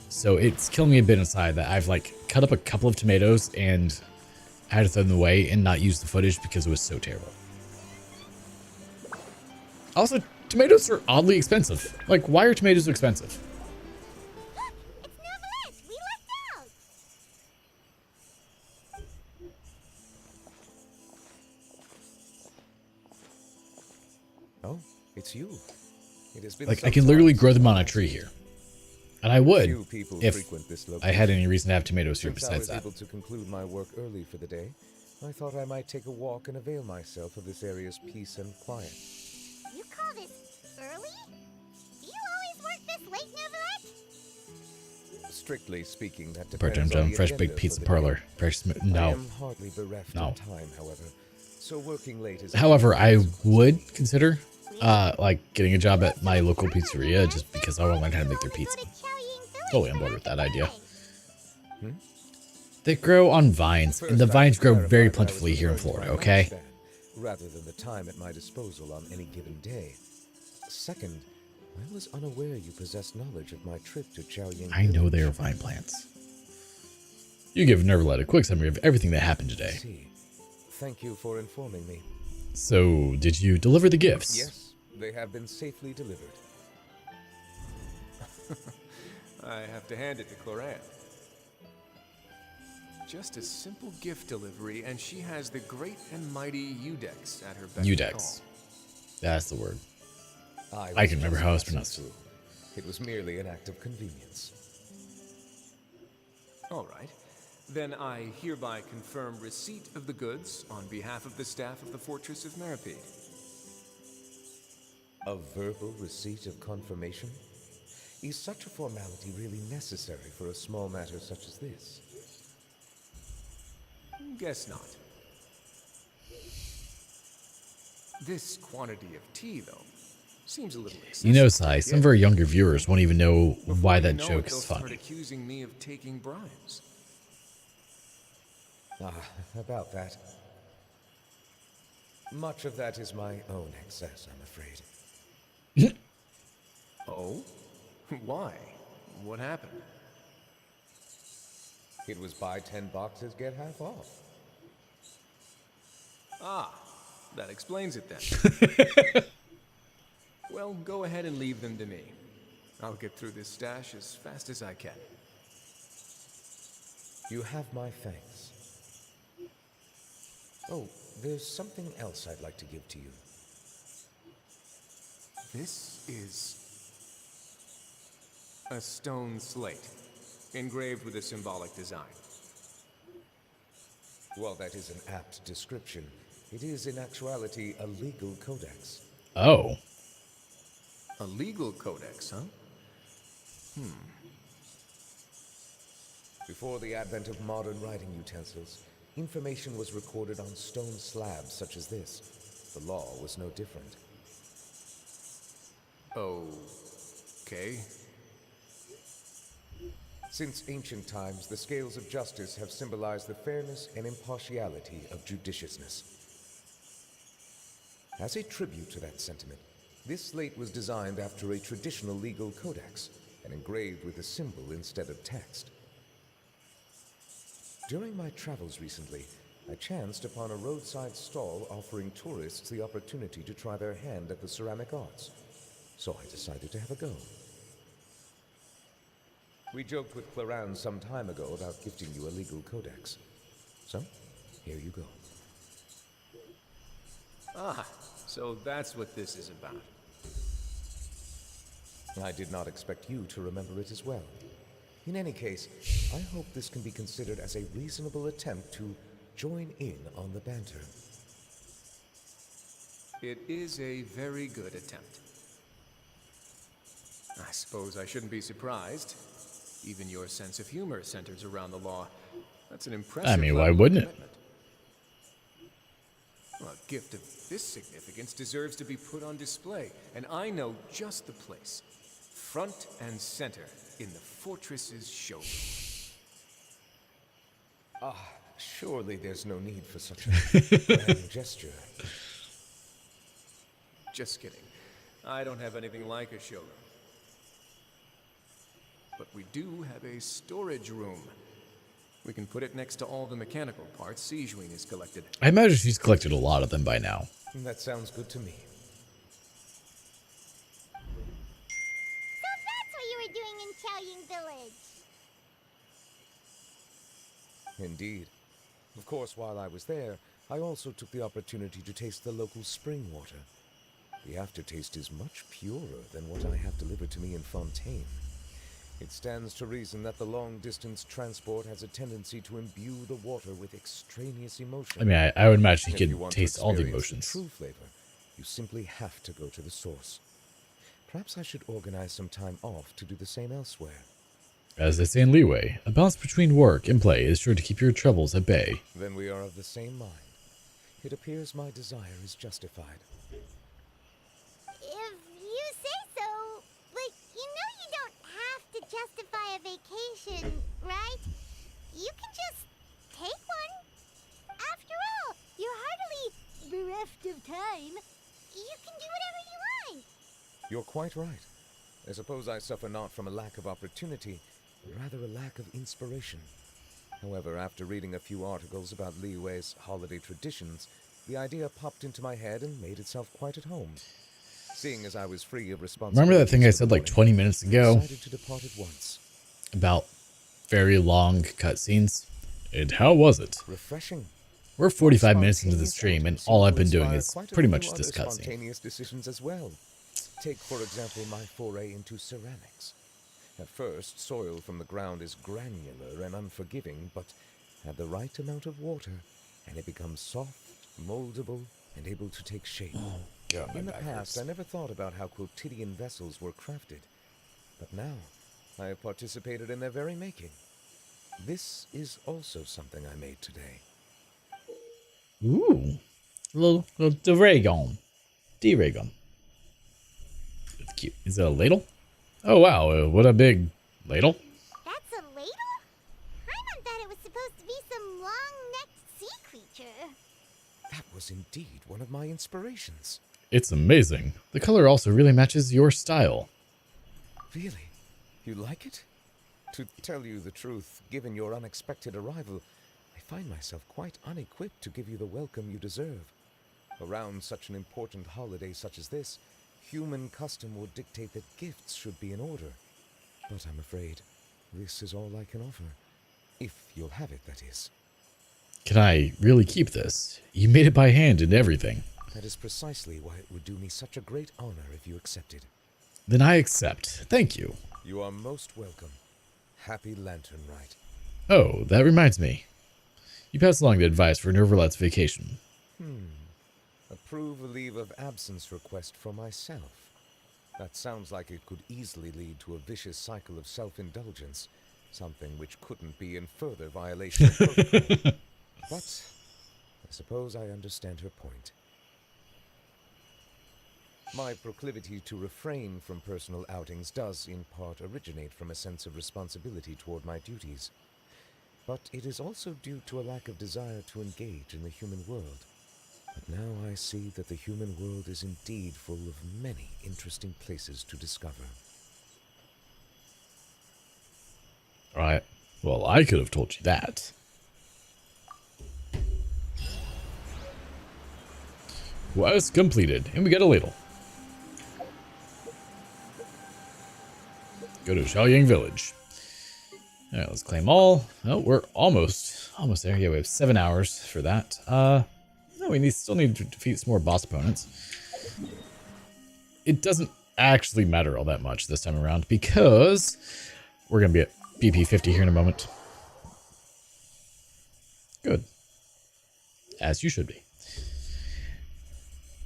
So it's killing me a bit inside that I've like cut up a couple of tomatoes and I had to throw them away and not use the footage because it was so terrible. Also, tomatoes are oddly expensive. Like, why are tomatoes expensive? It's Neuvillette! We left out! Oh, it's you. It has been Like, some I can literally time grow since them on a last tree seen here. And I would Few people if frequent this I had location. any reason to have tomatoes here Since I besides was that. able to conclude my work early for the day, I thought I might take a walk and avail myself of this area's peace and quiet. You call this early? Do you always work this late, Neuvillette? Strictly speaking, that Part depends time on job, the fresh agenda baked pizza for the parlor. day. Fresh I no. am hardly bereft No. of time, however, so working late is. However, I would consider like getting a job at my local pizzeria just because I want to learn how to make their pizza. Totally on board with that idea. They grow on vines, and the vines grow very plentifully here in Florida, okay? Rather than the time at my disposal on any given day. Second, I was unaware you possessed knowledge of my trip to Xiao. I know they are vine plants. You give Neuvillette a quick summary of everything that happened today. See. Thank you for informing me. So, did you deliver the gifts? Yes, they have been safely delivered. I have to hand it to Cloran. Just a simple gift delivery, and she has the great and mighty Udex at her beck and Udex. That's the word. I was can remember just how it's passing pronounced. through. It was merely an act of convenience. call. All right. Then I hereby confirm receipt of the goods on behalf of the staff of the Fortress of Meripede. A verbal receipt of confirmation? Is such a formality really necessary for a small matter such as this? Guess not. This quantity of tea, though, seems a little excessive. You know, Sai, some of our younger viewers won't even know why that joke they'll is start funny. accusing me of taking bribes. About that. Much of that is my own excess, I'm afraid. Oh? Why? What happened? It was buy 10 boxes, get half off. Ah, that explains it then. Well, go ahead and leave them to me. I'll get through this stash as fast as I can. You have my thanks. Oh, there's something else I'd like to give to you. This is a stone slate, engraved with a symbolic design. While that is an apt description, it is in actuality a legal codex. Oh. A legal codex, huh? Before the advent of modern writing utensils, information was recorded on stone slabs such as this. The law was no different. Okay. Since ancient times, the scales of justice have symbolized the fairness and impartiality of judiciousness. As a tribute to that sentiment, this slate was designed after a traditional legal codex and engraved with a symbol instead of text. During my travels recently, I chanced upon a roadside stall offering tourists the opportunity to try their hand at the ceramic arts, so I decided to have a go. We joked with Claran some time ago about gifting you a legal codex. So, here you go. Ah, so that's what this is about. I did not expect you to remember it as well. In any case, I hope this can be considered as a reasonable attempt to join in on the banter. It is a very good attempt. I suppose I shouldn't be surprised. Even your sense of humor centers around the law. That's an impressive I mean, why level of wouldn't it? commitment. Well, a gift of this significance deserves to be put on display, and I know just the place. Front and center in the fortress's showroom. Surely there's no need for such a grand gesture. Just kidding. I don't have anything like a showroom. But we do have a storage room. We can put it next to all the mechanical parts Sijuin has collected. I imagine she's collected a lot of them by now. That sounds good to me. So that's what you were doing in Xiaoying Village. Indeed. Of course, while I was there, I also took the opportunity to taste the local spring water. The aftertaste is much purer than what I have delivered to me in Fontaine. It stands to reason that the long-distance transport has a tendency to imbue the water with extraneous emotion. I mean, I would imagine If he you could want to taste all the experience emotions. true flavor, you simply have to go to the source. Perhaps I should organize some time off to do the same elsewhere. As they say in Leeway, a balance between work and play is sure to keep your troubles at bay. Then we are of the same mind. It appears my desire is justified. If you say so, but you know you don't have to justify a vacation, right? You can just take one. After all, you're hardly bereft of time. You can do whatever you want. You're quite right. I suppose I suffer not from a lack of opportunity, but rather a lack of inspiration. However, after reading a few articles about Liwei's holiday traditions, the idea popped into my head and made itself quite at home. Seeing as I was free of responsibility. Remember that thing I said like 20 minutes ago? Decided to depart at once. About very long cutscenes? And how was it? Refreshing. We're 45 minutes into the stream, and all I've been doing is pretty much this cutscene. Spontaneous decisions as well. Take, for example, my foray into ceramics. At first, soil from the ground is granular and unforgiving, but add the right amount of water, and it becomes soft, moldable, and able to take shape. God, my In the back past, hurts. I never thought about how quotidian vessels were crafted. But now, I have participated in their very making. This is also something I made today. Ooh. Little Dragon. D-Ragon. It's cute. Is it a ladle? Oh, wow. What a big ladle. That's a ladle? Paimon thought it was supposed to be some long-necked sea creature. That was indeed one of my inspirations. It's amazing. The color also really matches your style. Really? You like it? To tell you the truth, given your unexpected arrival, I find myself quite unequipped to give you the welcome you deserve. Around such an important holiday such as this, human custom would dictate that gifts should be in order. But I'm afraid this is all I can offer. If you'll have it, that is. Can I really keep this? You made it by hand and everything. That is precisely why it would do me such a great honor if you accepted. Then I accept. Thank you. You are most welcome. Happy Lantern Rite. Oh, that reminds me. You passed along the advice for Nervalet's vacation. Approve a leave of absence request for myself. That sounds like it could easily lead to a vicious cycle of self-indulgence, something which couldn't be in further violation of protocol. But I suppose I understand her point. My proclivity to refrain from personal outings does in part originate from a sense of responsibility toward my duties. But it is also due to a lack of desire to engage in the human world. But now I see that the human world is indeed full of many interesting places to discover. Alright. Well, I could have told you that. Was completed. And we got a ladle. Go to Xiao Village. Alright, let's claim all. Oh, we're almost there. Yeah, we have 7 hours for that. No, we still need to defeat some more boss opponents. It doesn't actually matter all that much this time around because we're going to be at BP 50 here in a moment. Good. As you should be.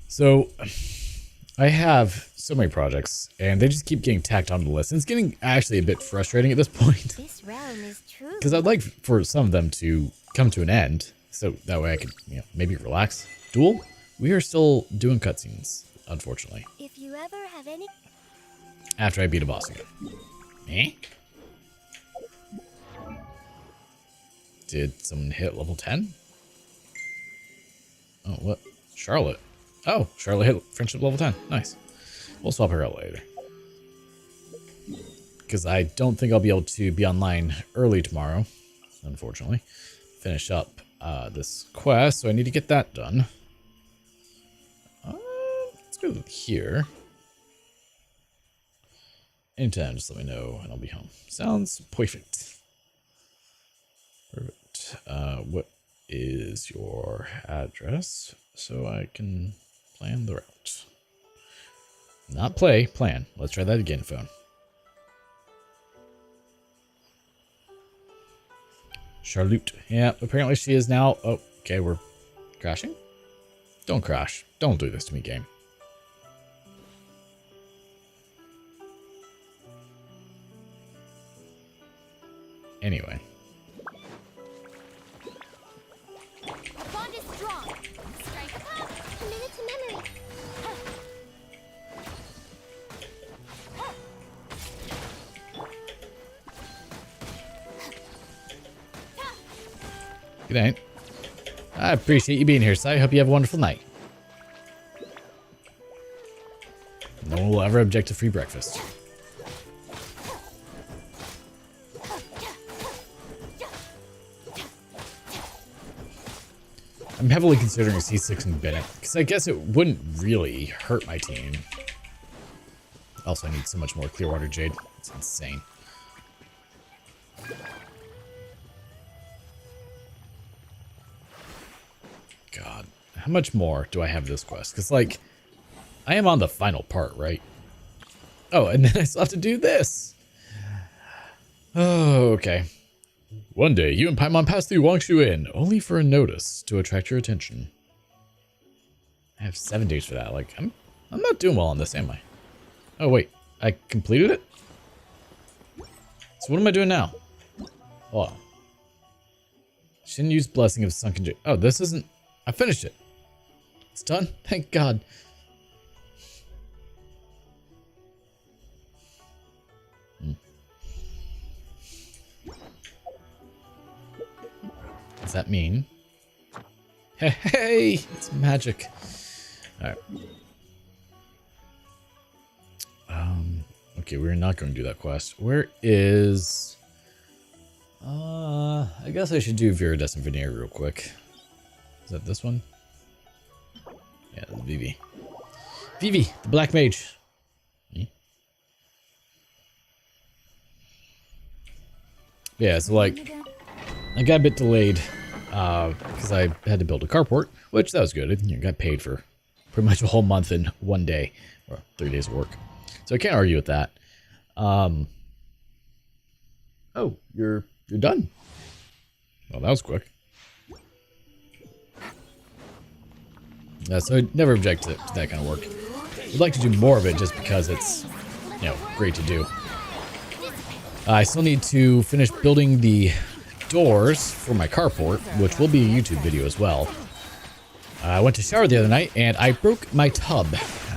So, I have so many projects, and they just keep getting tacked onto the list. And it's getting actually a bit frustrating at this point. This realm is true. Because I'd like for some of them to come to an end, so that way I could, maybe relax. Duel? We are still doing cutscenes, unfortunately. If you ever have any... After I beat a boss again. Eh? Did someone hit level 10? Oh, what? Charlotte. Oh, Charlotte hit friendship level 10. Nice. We'll swap her out later. Because I don't think I'll be able to be online early tomorrow, unfortunately. Finish up this quest, so I need to get that done. Let's go here. Anytime, just let me know and I'll be home. Sounds perfect. Perfect. What is your address so I can plan the route? Not play, plan. Let's try that again, phone. Charlotte. Yeah, apparently she is now. Oh, okay, we're crashing. Don't crash. Don't do this to me, game. Anyway. The bond is strong. Strike a pop. Commit it to memory. Good night. I appreciate you being here, Si. I hope you have a wonderful night. No one will ever object to free breakfast. I'm heavily considering C6 and Bennett, because I guess it wouldn't really hurt my team. Also, I need so much more Clearwater Jade. It's insane. God, how much more do I have this quest? Because, like, I am on the final part, right? Oh, and then I still have to do this. Oh, okay. One day, you and Paimon pass through Wangshu Inn, only for a notice to attract your attention. have 7 days for that. Like, I'm not doing well on this, am I? Oh, wait. I completed it? So what am I doing now? Hold on. Shouldn't use Blessing of Sunken J. Oh, this isn't... I finished it. It's done? Thank God. Does that mean? Hey, it's magic. Alright. Okay, we're not going to do that quest. Where is... I guess I should do Viridescent Veneer real quick. Is that this one? Yeah, that's Vivi. Vivi, the Black Mage. Yeah, so like, I got a bit delayed because I had to build a carport, which that was good. I got paid for pretty much a whole month in 1 day, or 3 days of work. So I can't argue with that. Oh, you're done. Well, that was quick. Yeah, so I never object to that kind of work. I'd like to do more of it just because it's, great to do. I still need to finish building the doors for my carport, which will be a YouTube video as well. I went to shower the other night and I broke my tub.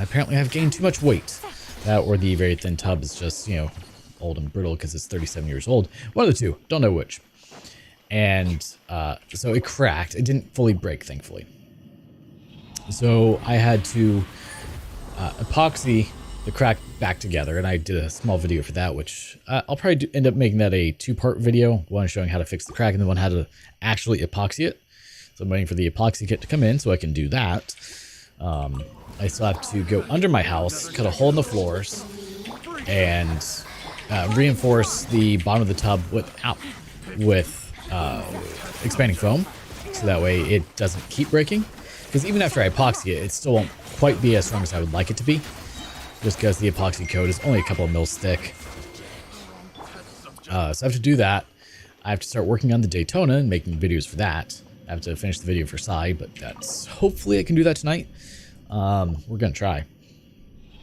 Apparently I've gained too much weight. That or the very thin tub is just, old and brittle because it's 37 years old. One of the two, don't know which. And so it cracked. It didn't fully break, thankfully. So I had to epoxy the crack back together, and I did a small video for that, which I'll probably end up making that a 2-part video, one showing how to fix the crack and then one how to actually epoxy it. So I'm waiting for the epoxy kit to come in so I can do that. I still have to go under my house, cut a hole in the floors, and reinforce the bottom of the tub with expanding foam, so that way it doesn't keep breaking. Because even after I epoxy it, it still won't quite be as strong as I would like it to be, just because the epoxy coat is only a couple of mils thick. So I have to do that. I have to start working on the Daytona and making videos for that. I have to finish the video for Sai, but that's hopefully I can do that tonight. We're gonna try.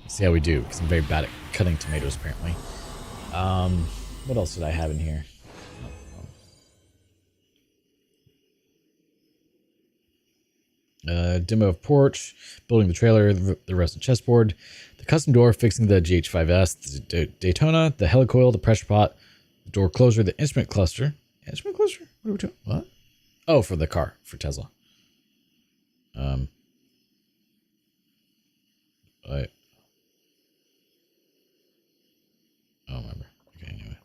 See how we do, because I'm very bad at cutting tomatoes apparently. What else did I have in here? Demo of porch, building the trailer, the rusted chessboard, the custom door, fixing the GH5S, the Daytona, the helicoil, the pressure pot, the door closer, the instrument cluster. Instrument cluster? What are we doing? What? Oh, for the car, for Tesla. I don't remember. Okay, anyway.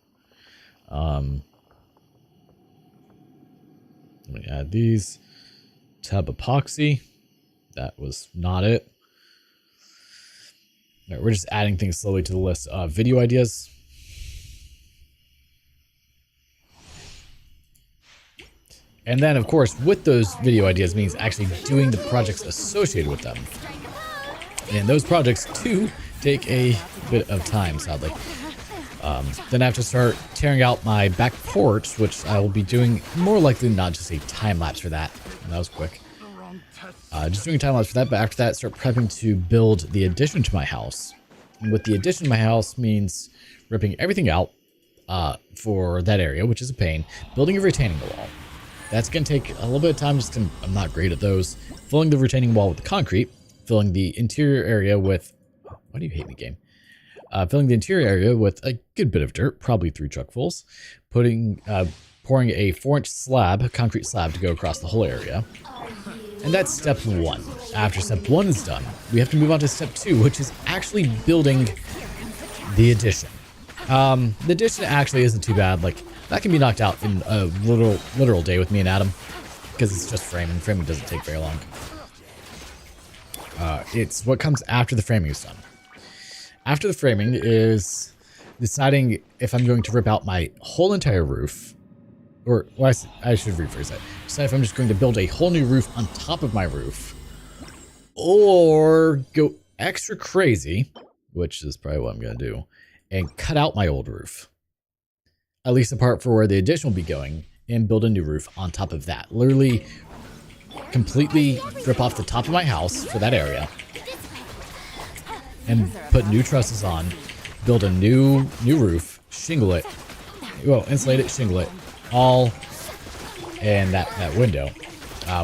Let me add these. Tab epoxy. That was not it. All right, we're just adding things slowly to the list of video ideas. And then, of course, with those video ideas means actually doing the projects associated with them. And those projects, too, take a bit of time, sadly. Then I have to start tearing out my back porch, which I will be doing more likely than not just a time-lapse for that. And that was quick. Just doing a time-lapse for that, but after that, start prepping to build the addition to my house. And with the addition to my house means ripping everything out for that area, which is a pain. Building a retaining wall. That's going to take a little bit of time, just because I'm not great at those. Filling the retaining wall with the concrete. Filling the interior area with... Why do you hate me, game? Filling the interior area with a good bit of dirt, probably 3 truckfuls. Pouring a 4-inch slab, a concrete slab, to go across the whole area. And that's step 1. After step 1 is done, we have to move on to step 2, which is actually building the addition. The addition actually isn't too bad. Like, that can be knocked out in a literal day with me and Adam, because it's just framing. Framing doesn't take very long. It's what comes after the framing is done. After the framing is deciding if I'm going to rip out my whole entire roof, or well, I should rephrase that. Decide if I'm just going to build a whole new roof on top of my roof, or go extra crazy, which is probably what I'm going to do, and cut out my old roof. At least the part for where the addition will be going, and build a new roof on top of that. Literally completely rip off the top of my house for that area and put new trusses on, build a new roof, shingle it, well, insulate it, shingle it, all, and that window,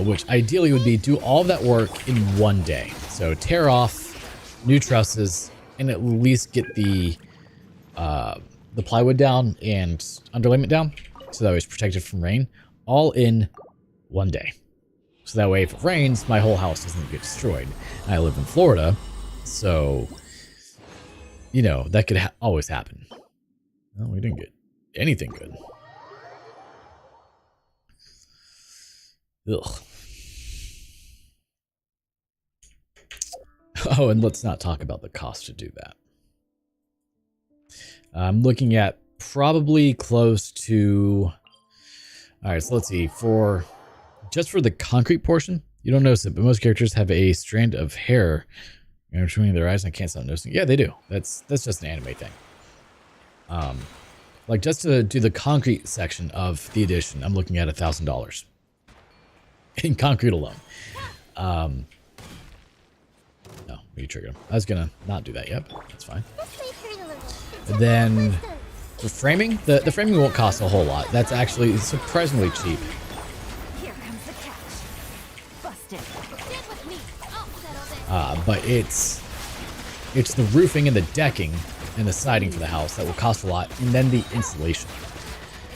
which ideally would be do all of that work in one day. So tear off new trusses and at least get the plywood down and underlayment down, so that way it's protected from rain, all in one day. So that way if it rains, my whole house doesn't get destroyed. And I live in Florida, so, you know, that could always happen. Well, we didn't get anything good. Ugh. Oh, and let's not talk about the cost to do that. I'm looking at probably close to... Alright, so let's see. Just for the concrete portion, you don't notice it, but most characters have a strand of hair between their eyes, and I can't stop noticing. Yeah, they do. That's just an anime thing. Like, just to do the concrete section of the edition, I'm looking at $1,000 in concrete alone. No, we triggered him. I was gonna not do that yet, but that's fine. And then for framing, the framing won't cost a whole lot. That's actually surprisingly cheap. Here comes the catch. Busted. But it's the roofing and the decking and the siding for the house that will cost a lot, and then the insulation.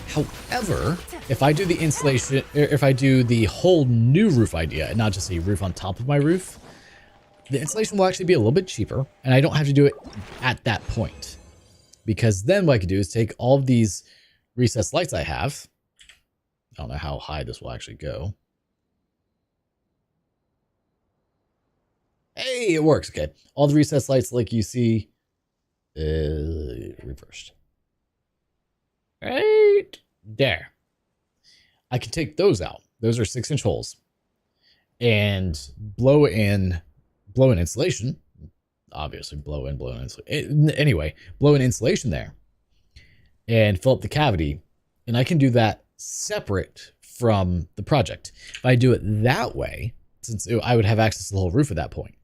However, if I do the insulation, if I do the whole new roof idea and not just a roof on top of my roof, the insulation will actually be a little bit cheaper, and I don't have to do it at that point. Because then what I could do is take all of these recessed lights I have. I don't know how high this will actually go. Hey, it works. Okay. All the recessed lights like you see reversed. Right there. I can take those out. Those are 6-inch holes. And blow in insulation. Obviously, blow in insulation. Anyway, blow in insulation there. And fill up the cavity. And I can do that separate from the project. If I do it that way, since I would have access to the whole roof at that point.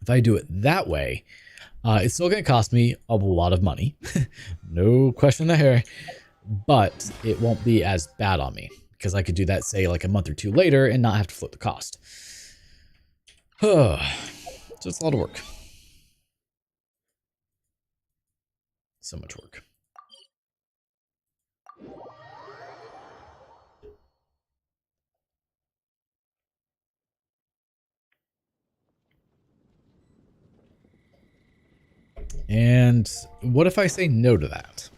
If I do it that way, it's still going to cost me a lot of money. No question there. But it won't be as bad on me. Because I could do that, say, like a month or two later and not have to flip the cost. So it's a lot of work. So much work. And what if I say no to that?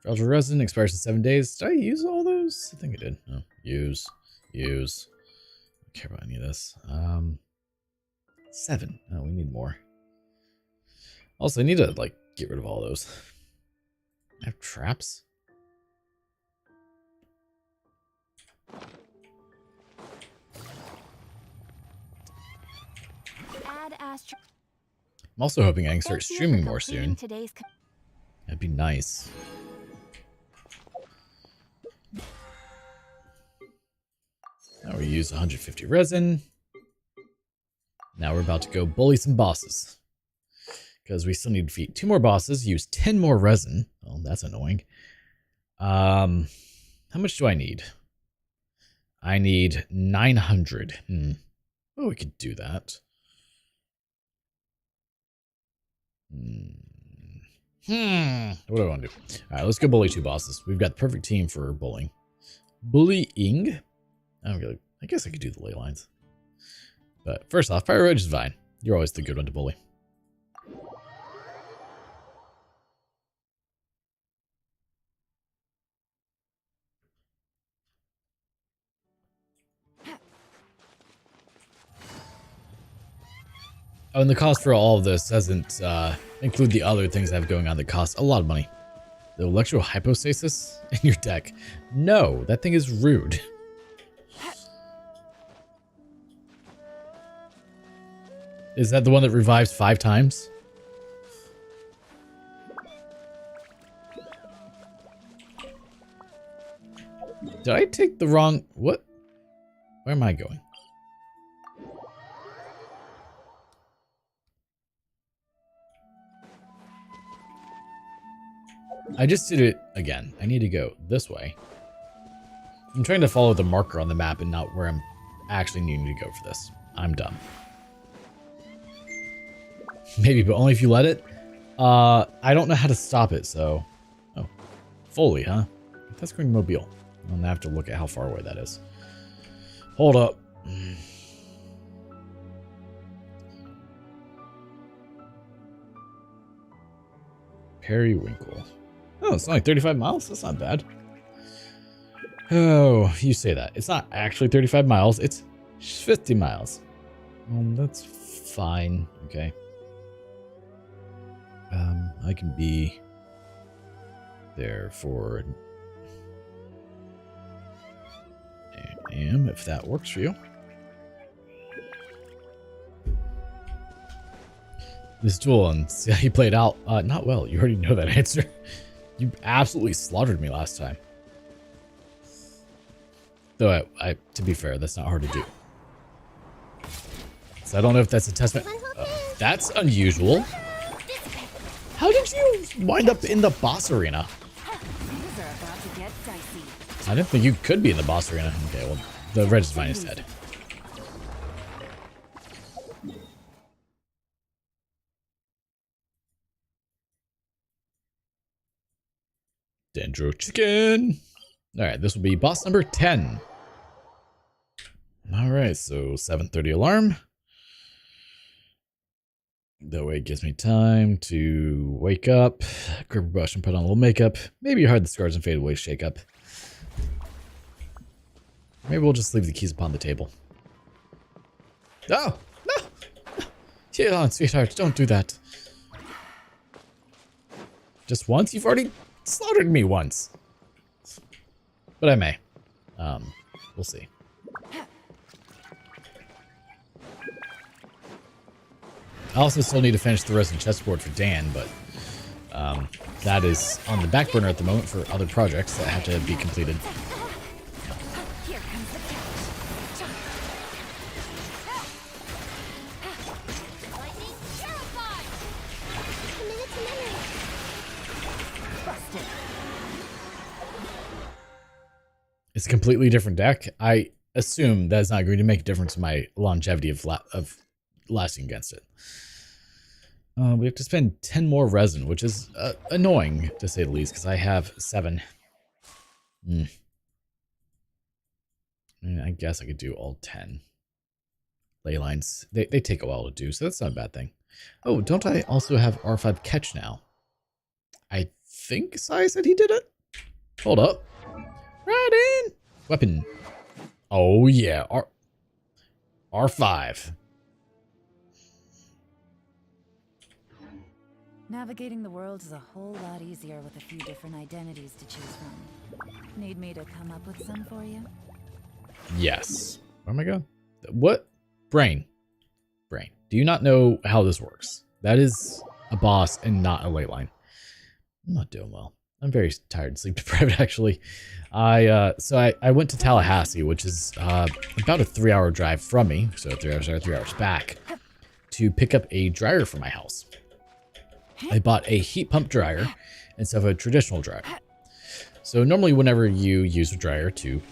Fragile resin expires in 7 days. Did I use all those? I think I did. No. Use. Don't care about any of this. 7. Oh, we need more. Also, I need to, like, get rid of all those. I have traps. I'm also hoping I can start streaming more soon. That'd be nice. Now we use 150 resin. Now we're about to go bully some bosses. Because we still need to defeat 2 more bosses, use 10 more resin. Oh, that's annoying. How much do I need? I need 900. Oh, we could do that. What do I want to do? Alright, let's go bully 2 bosses. We've got the perfect team for bullying. Bullying? I guess I could do the ley lines. But first off, Fire Ridge is fine. You're always the good one to bully. Oh, and the cost for all of this doesn't include the other things I have going on that cost a lot of money. The electro-hypostasis in your deck. No, that thing is rude. Is that the one that revives 5 times? Did I take the wrong... What? Where am I going? I just did it again. I need to go this way. I'm trying to follow the marker on the map and not where I'm actually needing to go for this. I'm dumb. Maybe, but only if you let it. I don't know how to stop it, so... Oh. Foley, huh? That's Green Mobile. I'm gonna have to look at how far away that is. Hold up. Periwinkle. Oh, it's only 35 miles? That's not bad. Oh, you say that. It's not actually 35 miles. It's 50 miles. That's fine. Okay. I can be there for AM if that works for you. This duel and see how you played out. Not well. You already know that answer. You absolutely slaughtered me last time. Though, to be fair, that's not hard to do. So I don't know if that's a testament. That's unusual. How did you wind up in the boss arena? I didn't think you could be in the boss arena. Okay, well, the red is fine instead. Dendro chicken. All right, this will be boss number 10. All right, so 7:30 alarm. That way it gives me time to wake up, grab a brush and put on a little makeup. Maybe hide the scars and fade away shake up. Maybe we'll just leave the keys upon the table. Oh, no! Hold on, sweetheart, don't do that. Just once? You've already slaughtered me once. But I may. We'll see. I also still need to finish the resin chessboard for Dan, but that is on the back burner at the moment for other projects that have to be completed. Here comes the lightning terrified. Commit to memory. Busted. It's a completely different deck. I assume that's not going to make a difference in my longevity of lasting against it. We have to spend 10 more resin, which is annoying, to say the least, because I have 7. I mean, I guess I could do all 10. Ley lines, they take a while to do, so that's not a bad thing. Oh, don't I also have R5 catch now? I think Sai said he did it. Hold up. Right in. Weapon. Oh, yeah. R5. Navigating the world is a whole lot easier with a few different identities to choose from. Need me to come up with some for you? Yes. Where am I going? What? Brain. Brain. Do you not know how this works? That is a boss and not a ley line. I'm not doing well. I'm very tired and sleep deprived, actually. I went to Tallahassee, which is about a 3-hour drive from me, so 3 hours there, 3 hours back, to pick up a dryer for my house. I bought a heat pump dryer instead of a traditional dryer. So normally whenever you use a dryer to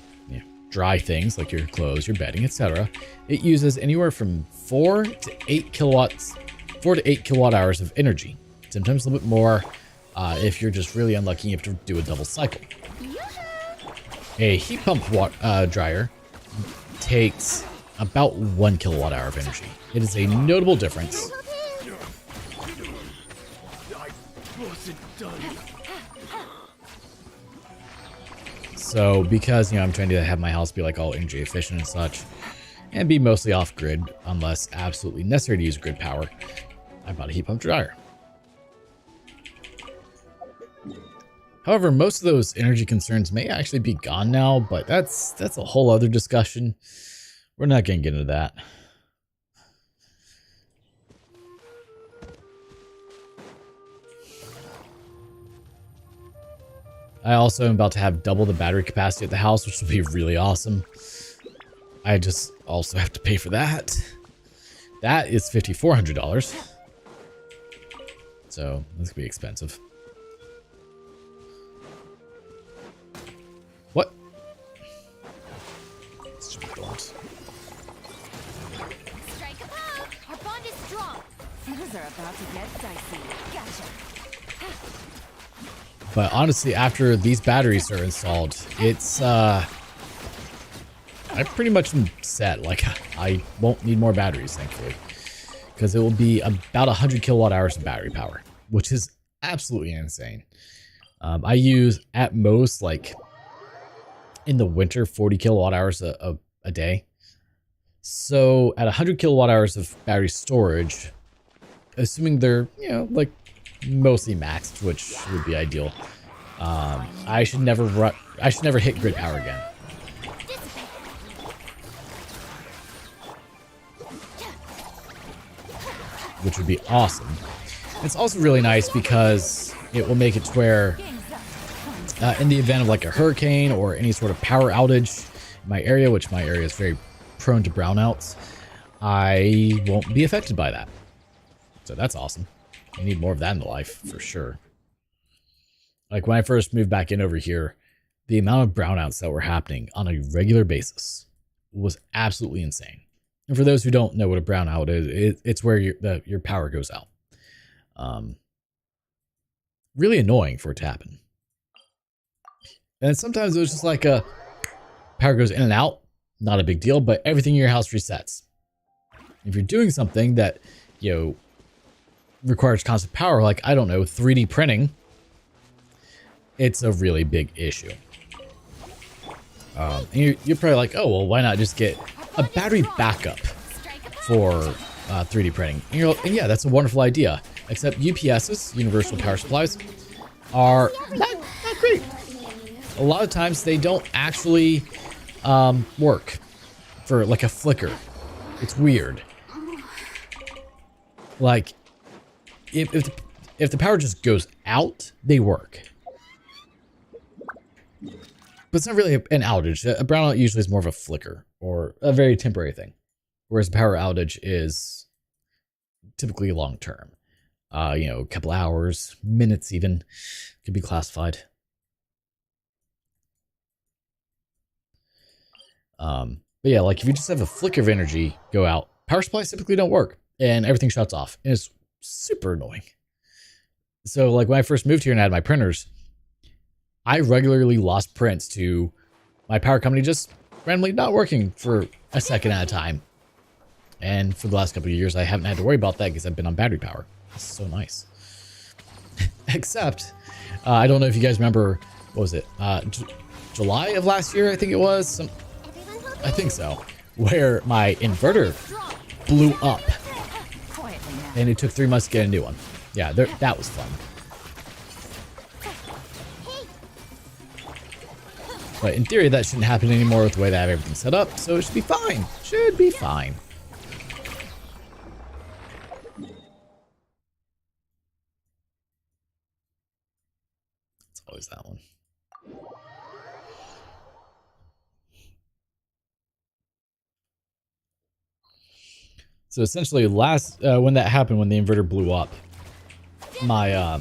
dry things like your clothes, your bedding, etc., it uses anywhere from 4 to 8 kilowatt hours of energy. Sometimes a little bit more. If you're just really unlucky, you have to do a double cycle. A heat pump dryer takes about 1 kilowatt hour of energy. It is a notable difference. So because, I'm trying to have my house be like all energy efficient and such, and be mostly off grid unless absolutely necessary to use grid power, I bought a heat pump dryer. However, most of those energy concerns may actually be gone now, but that's a whole other discussion. We're not going to get into that. I also am about to have double the battery capacity at the house, which will be really awesome. I just also have to pay for that. That is $5,400. So this could be expensive. What? Stupid thorns. Strike a pose! Our bond is strong! Things are about to get dicey. Gotcha. But honestly, after these batteries are installed, it's I pretty much am set. Like, I won't need more batteries, thankfully, because it will be about 100 kilowatt hours of battery power, which is absolutely insane. I use at most, like in the winter, 40 kilowatt hours a day. So at 100 kilowatt hours of battery storage, assuming they're, you know, like mostly maxed, which would be ideal, I should never hit grid power again. Which would be awesome. It's also really nice because it will make it to where in the event of like a hurricane or any sort of power outage in my area, which my area is very prone to brownouts, I won't be affected by that. So that's awesome. You need more of that in life for sure. Like when I first moved back in over here, the amount of brownouts that were happening on a regular basis was absolutely insane. And for those who don't know what a brownout is, it's where your power goes out. Really annoying for it to happen. And sometimes it was just like power goes in and out, not a big deal, but everything in your house resets. If you're doing something that, you know, requires constant power, like, I don't know, 3D printing, it's a really big issue. And you're probably like, oh, well, why not just get a battery backup for 3D printing? And yeah, that's a wonderful idea. Except UPSs, Universal Power Supplies, are not great. A lot of times they don't actually work for like a flicker. It's weird. Like, if the power just goes out, they work. But it's not really an outage. A brownout usually is more of a flicker or a very temporary thing, whereas a power outage is typically long term. You know, a couple hours, minutes even, could be classified. But yeah, like if you just have a flicker of energy go out, power supplies typically don't work and everything shuts off, and it's super annoying. So like when I first moved here and I had my printers, I regularly lost prints to my power company just randomly not working for a second at a time. And for the last couple of years, I haven't had to worry about that because I've been on battery power. It's so nice. Except, I don't know if you guys remember, what was it? July of last year, I think it was. I think so. Where my inverter blew up. And it took 3 months to get a new one. Yeah, that was fun. But in theory, that shouldn't happen anymore with the way that I have everything set up, so it should be fine. Should be fine. It's always that one. So essentially, when that happened, when the inverter blew up, my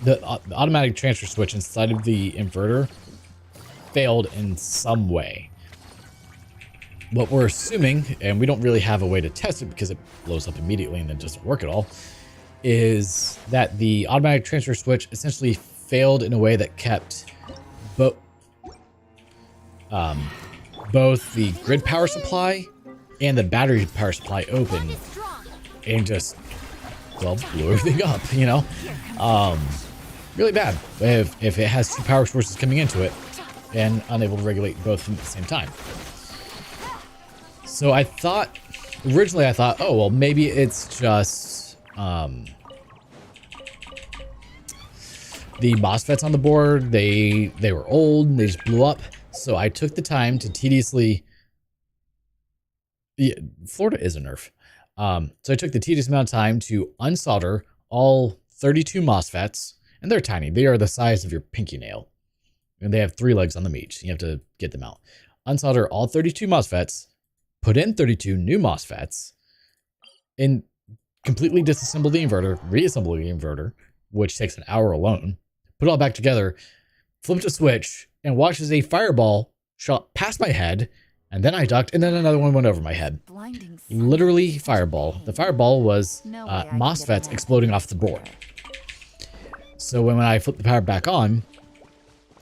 the automatic transfer switch inside of the inverter failed in some way. What we're assuming, and we don't really have a way to test it because it blows up immediately and then doesn't work at all, is that the automatic transfer switch essentially failed in a way that kept both the grid power supply and the battery power supply open, and just, well, blew everything up, you know? Really bad if it has two power sources coming into it and unable to regulate both of them at the same time. So originally I thought, oh, well, maybe it's just the MOSFETs on the board, they were old and they just blew up. So I took the time to tediously, Florida is a nerf. So I took the tedious amount of time to unsolder all 32 MOSFETs And they're tiny. They are the size of your pinky nail. And they have 3 legs on them each. You have to get them out. Unsolder all 32 MOSFETs. Put in 32 new MOSFETs. And completely disassemble the inverter. Reassemble the inverter. Which takes an hour alone. Put it all back together. Flipped a switch. And watched as a fireball shot past my head. And then I ducked. And then another one went over my head. Literally fireball. The fireball was MOSFETs exploding off the board. So when I flipped the power back on,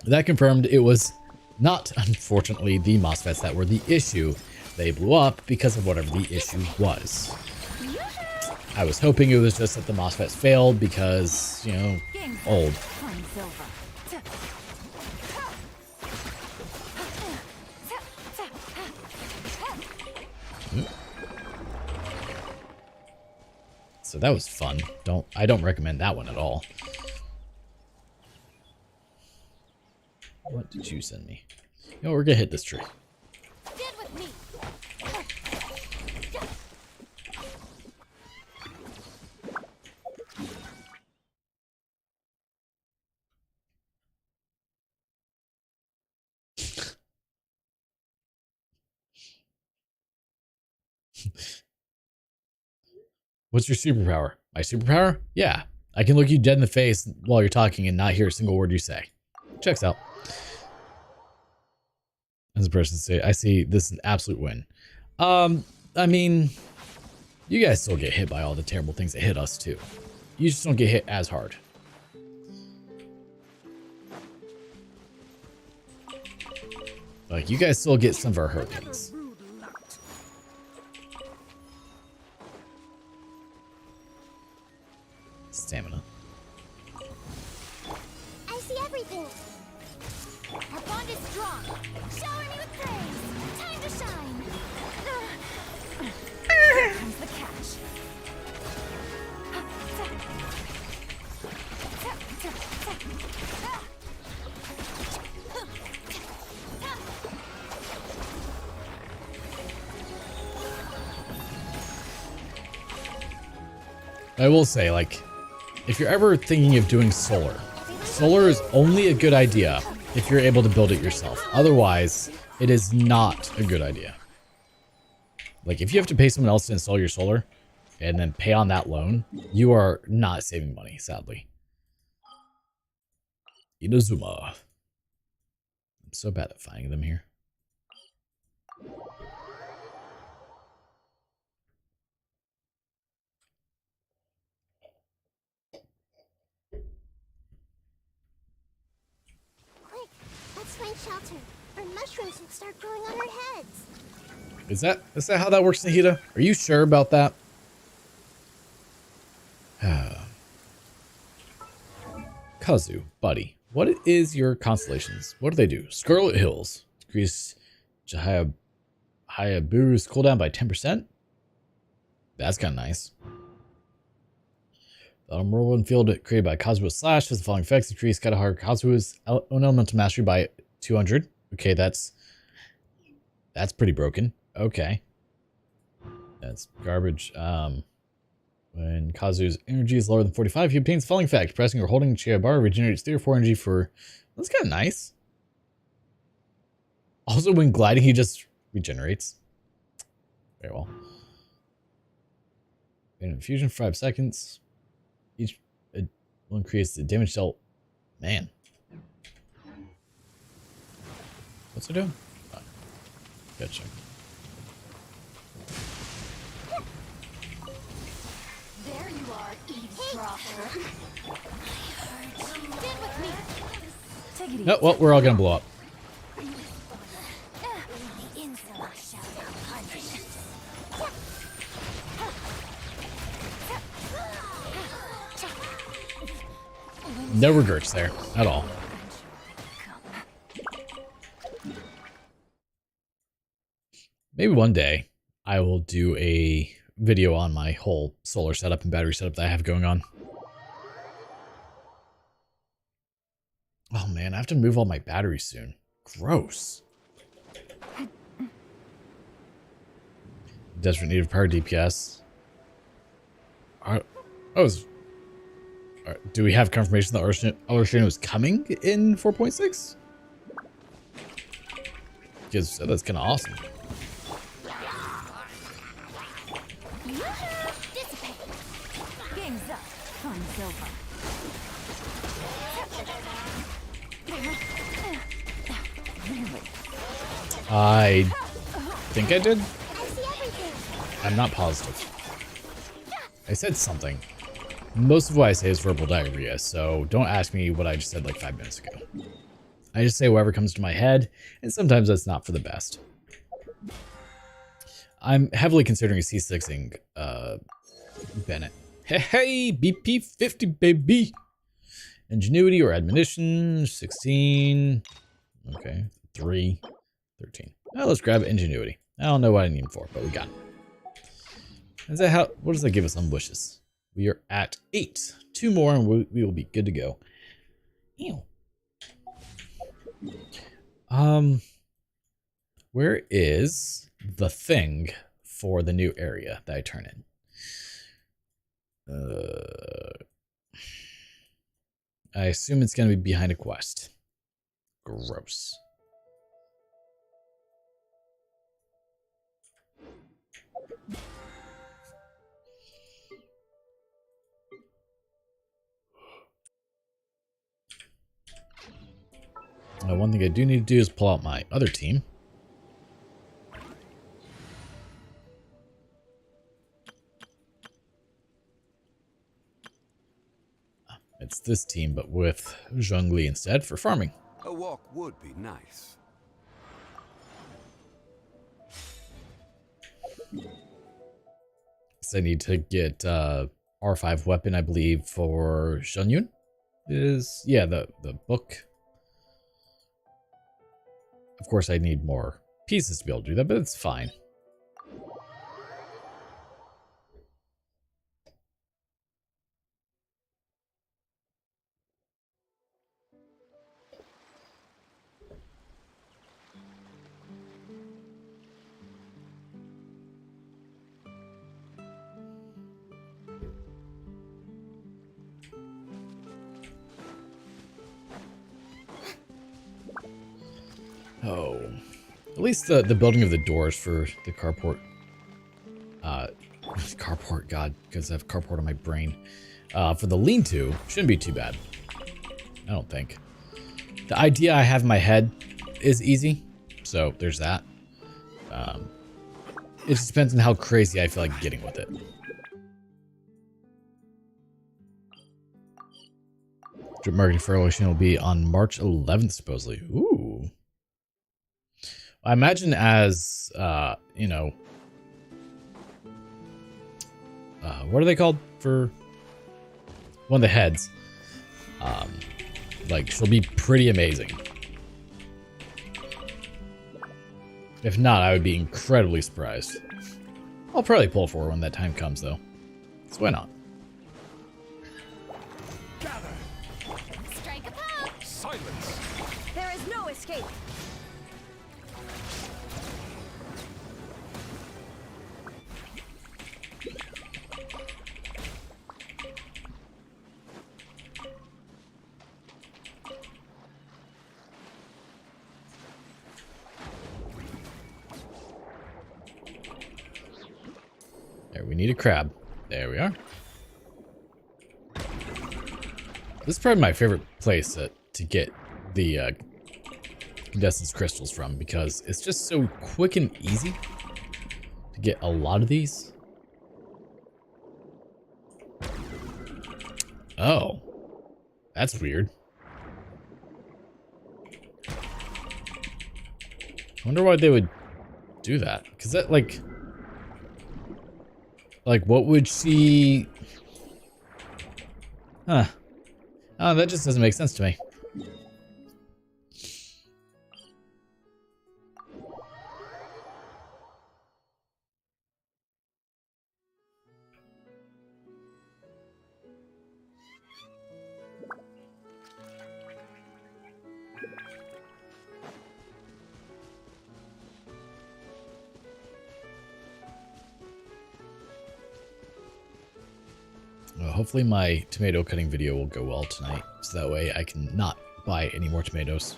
that confirmed it was not, unfortunately, the MOSFETs that were the issue. They blew up because of whatever the issue was. I was hoping it was just that the MOSFETs failed because, you know, old. So that was fun. I don't recommend that one at all. What did you send me? You know, we're gonna hit this tree. Stand with me. What's your superpower? My superpower? Yeah. I can look you dead in the face while you're talking and not hear a single word you say. Checks out. As a person say, I see this is an absolute win. I mean, you guys still get hit by all the terrible things that hit us too. You just don't get hit as hard. Like, you guys still get some of our hurricanes. Stamina. I see everything. Our bond is strong. Shower me with praise. Time to shine. Here comes the catch. I will say, like, if you're ever thinking of doing solar, solar is only a good idea if you're able to build it yourself. Otherwise, it is not a good idea. Like, if you have to pay someone else to install your solar and then pay on that loan, you are not saving money, sadly. Inazuma. I'm so bad at finding them here. Quick, let's find shelter, or mushrooms will start growing on our heads. Is that how that works, Nahida? Are you sure about that? Kazu, buddy, what is your constellations? What do they do? Scarlet Hills. Increase Hayaburu's cooldown by 10%? That's kind of nice. The whirlwind field created by Kazuha's Slash has the following effects. Increase Katahara Kazuha's own elemental mastery by 200. Okay, that's pretty broken. Okay. That's garbage. When Kazu's energy is lower than 45, he obtains the following effect. Pressing or holding Chiyobar regenerates 3 or 4 energy for... That's kind of nice. Also, when gliding, he just regenerates. Very well. In infusion for 5 seconds. Each will increase the damage dealt. Man. What's it doing? Oh, gotcha. There you are, eavesdropper. Stand with me. Take it easy. No, well, we're all gonna blow up. The insular shall not punish. No regrets there at all. Maybe one day I will do a video on my whole solar setup and battery setup that I have going on. Oh man, I have to move all my batteries soon. Gross. Desperate need of power DPS. Do we have confirmation that Ocean was coming in 4.6? Because that's kind of awesome. Game's up. Fun's over. Really? I think I did. I see everything. I'm not positive. I said something. Most of what I say is verbal diarrhea, so don't ask me what I just said like 5 minutes ago. I just say whatever comes to my head, and sometimes that's not for the best. I'm heavily considering C6ing Bennett. Hey, BP50, baby! Ingenuity or admonition, 16. Okay, 3, 13. Well, let's grab Ingenuity. I don't know what I need him for, but we got him. Is that how? What does that give us on wishes? We are at 8. 2 more and we will be good to go. Ew. Where is the thing for the new area that I turn in? I assume it's going to be behind a quest. Gross. One thing I do need to do is pull out my other team. It's this team, but with Zhongli instead for farming. A walk would be nice. So I need to get R5 weapon, I believe, for Shunyun. Yeah, the book. Of course, I need more pieces to be able to do that, but it's fine. Oh, at least the building of the doors for the carport. Carport, God, because I have carport on my brain. For the lean-to, shouldn't be too bad. I don't think. The idea I have in my head is easy, so there's that. It just depends on how crazy I feel like getting with it. Drip marketing for Ocean will be on March 11th, supposedly. Ooh. I imagine as, you know, what are they called for one of the heads? Like, she'll be pretty amazing. If not, I would be incredibly surprised. I'll probably pull for her when that time comes, though. So why not? Strike a pose. Silence! There is no escape. There, we need a crab. There we are. This is probably my favorite place to get the Condensance crystals from, because it's just so quick and easy to get a lot of these. Oh, that's weird. I wonder why they would do that, because that like what would she... Huh. Oh, that just doesn't make sense to me. hopefully my tomato cutting video will go well tonight. So that way I can not buy any more tomatoes.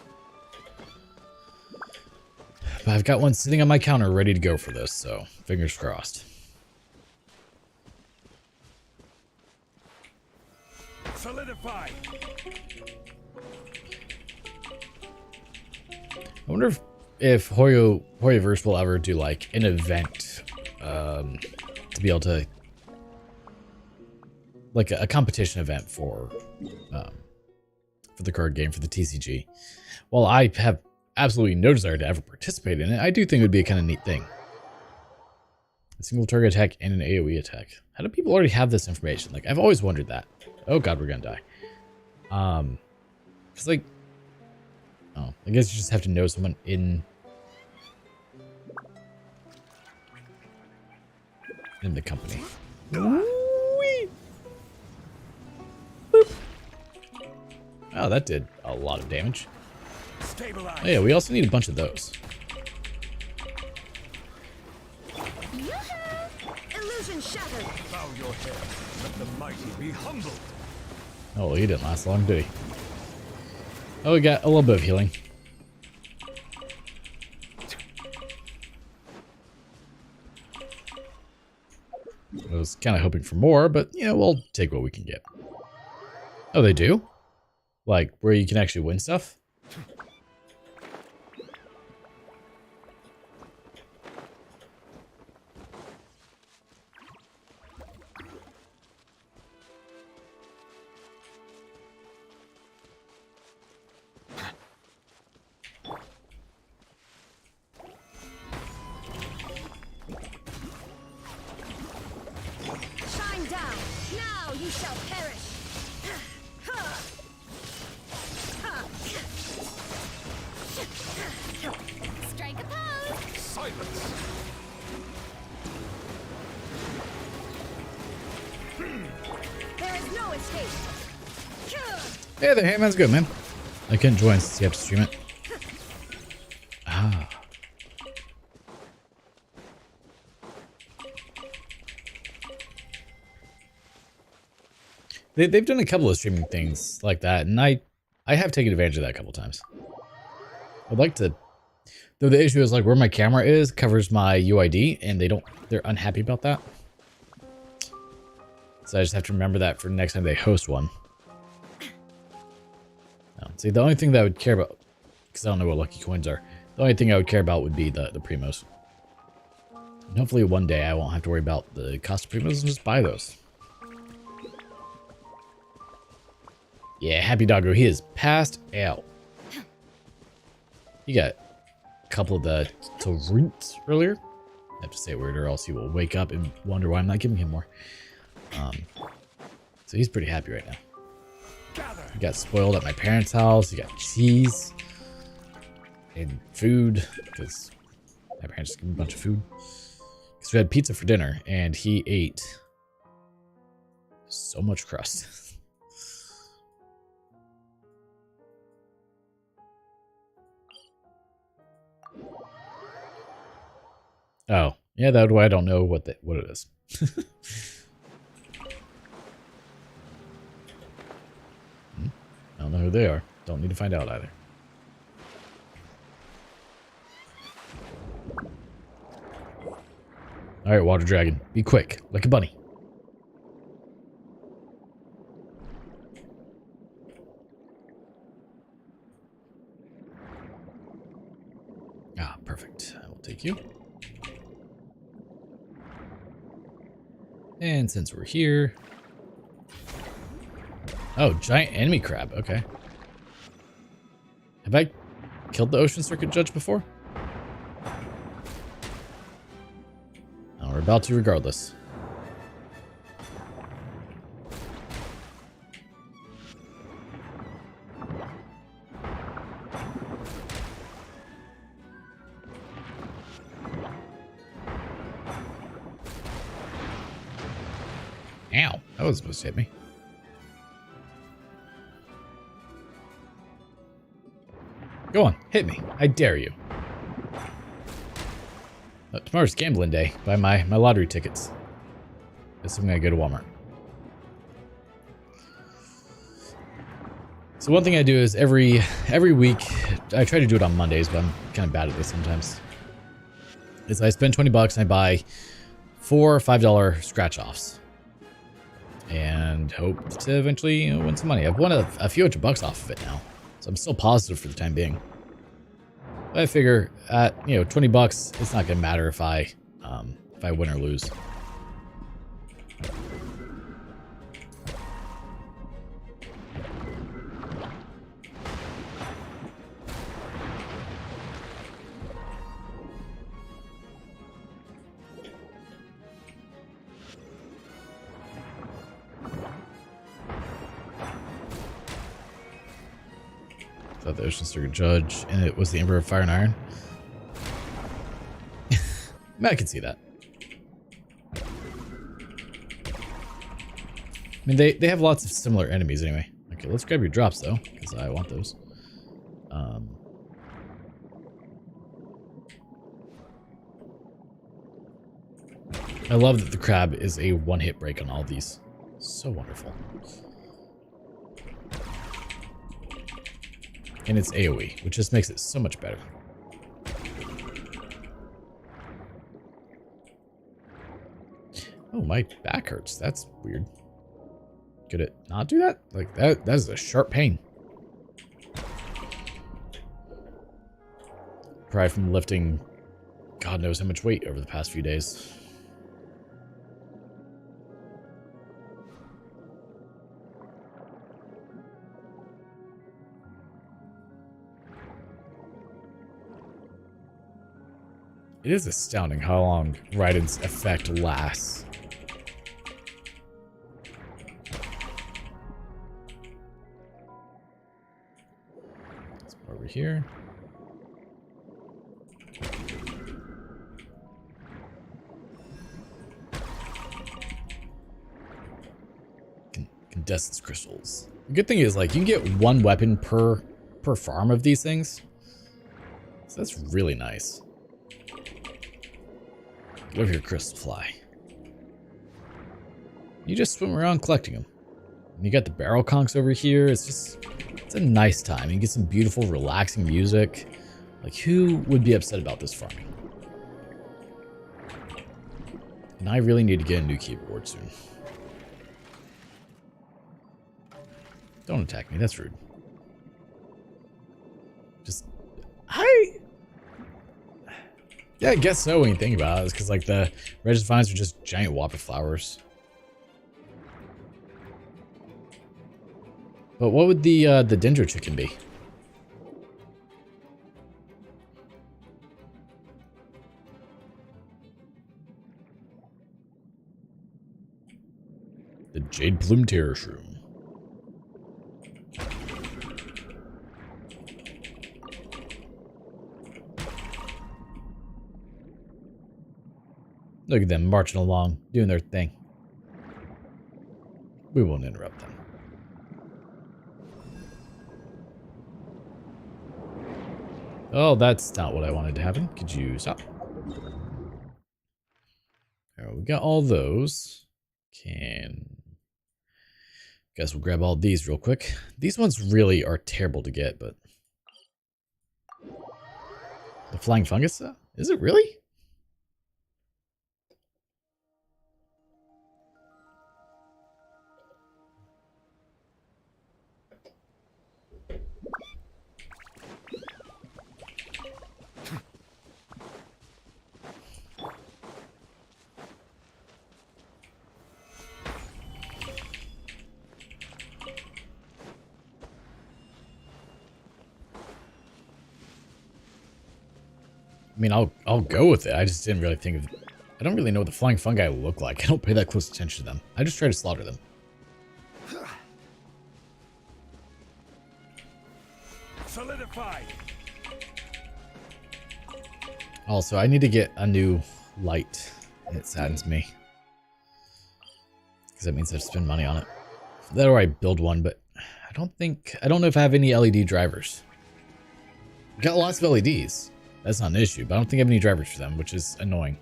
But I've got one sitting on my counter ready to go for this, so fingers crossed. Solidify. I wonder if Hoyoverse will ever do like an event to be able to, like a competition event for the card game, for the TCG. While I have absolutely no desire to ever participate in it, I do think it would be a kind of neat thing. A single target attack and an AoE attack. How do people already have this information? Like, I've always wondered that. Oh god, we're gonna die. It's like, oh, I guess you just have to know someone in the company. Whee! Boop. Oh, that did a lot of damage. Oh, yeah, we also need a bunch of those. Illusion shattered. Bow your head. Let the mighty be humbled. Oh, he didn't last long, did he? Oh, we got a little bit of healing. I was kind of hoping for more, but, you know, we'll take what we can get. Oh, they do? Like, where you can actually win stuff? Shine down. Now you shall perish. Strike a pose. Silence. There is no escape. Hey there, hey, man's good, man. I couldn't join since you have to stream it. Ah. They've done a couple of streaming things like that, and I have taken advantage of that a couple times. I'd like to, though the issue is like where my camera is covers my UID, and they're unhappy about that. So I just have to remember that for next time they host one. See, the only thing that I would care about, because I don't know what lucky coins are, the only thing I would care about would be the primos. And hopefully one day I won't have to worry about the cost of primos and just buy those. Yeah, Happy Doggo, he is passed out. He got a couple of the roots earlier. I have to say it weird or else he will wake up and wonder why I'm not giving him more. So he's pretty happy right now. He got spoiled at my parents' house. He got cheese and food because my parents gave him a bunch of food. Because we had pizza for dinner and he ate so much crust. Oh, yeah, that's why I don't know what it is. I don't know who they are. Don't need to find out either. Alright, water dragon. Be quick, like a bunny. Ah, perfect. I will take you. And since we're here... Oh, giant enemy crab. Okay. Have I killed the Ocean Circuit Judge before? Oh, we're about to regardless. Ow, that was supposed to hit me. Go on, hit me. I dare you. Tomorrow's gambling day. Buy my lottery tickets. Assuming I go to Walmart. So one thing I do is every week, I try to do it on Mondays, but I'm kind of bad at this sometimes. Is I spend $20 and I buy 4 $5 scratch offs, and hope to eventually win some money. I've won a few $100 off of it now, so I'm still positive for the time being. But I figure at $20, it's not gonna matter if I win or lose. Thought the Ocean Circuit Judge, and it was the Emperor of Fire and Iron. I can see that. I mean, they have lots of similar enemies anyway. Okay, let's grab your drops though, because I want those. I love that the crab is a one-hit break on all these. So wonderful. And it's AoE, which just makes it so much better. Oh, my back hurts. That's weird. Could it not do that? Like, that is a sharp pain. Probably from lifting God knows how much weight over the past few days. It is astounding how long Raiden's effect lasts. Let's go over here. Condensed crystals. The good thing is, like, you can get one weapon per farm of these things. So that's really nice. Get over here, Crystal Fly. You just swim around collecting them. And you got the barrel conchs over here. It's a nice time. You get some beautiful, relaxing music. Like, who would be upset about this farming? And I really need to get a new keyboard soon. Don't attack me, that's rude. Yeah, I guess so when you think about it. It's because, like, the Regis vines are just giant whopper flowers. But what would the Dendro chicken be? The Jade Plume Terror Shroom. Look at them marching along, doing their thing. We won't interrupt them. Oh, that's not what I wanted to happen. Could you stop? Alright, we got all those. Guess we'll grab all these real quick. These ones really are terrible to get, but... The Flying Fungus? Is it really? I mean, I'll go with it. I just didn't really think of... I don't really know what the flying fungi look like. I don't pay that close attention to them. I just try to slaughter them. Solidified. Also, I need to get a new light. And it saddens me. Because that means I have to spend money on it. That or I build one, but I don't know if I have any LED drivers. Got lots of LEDs. That's not an issue, but I don't think I have any drivers for them, which is annoying.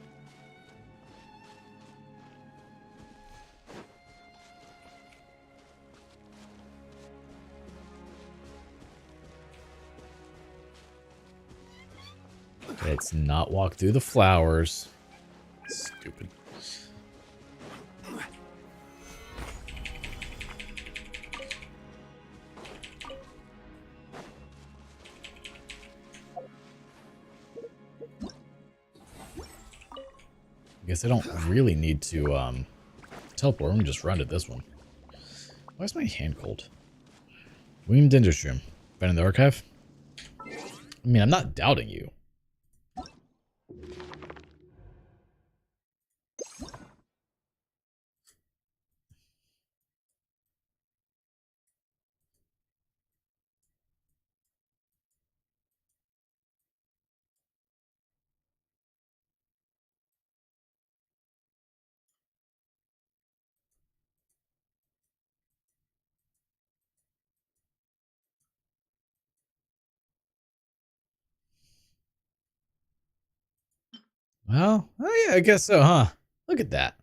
Let's not walk through the flowers. Stupid. I guess I don't really need to teleport. I'm gonna just run to this one. Why is my hand cold? William Dinderstrom. Been in the archive? I mean, I'm not doubting you. Well, oh yeah, I guess so, huh? Look at that.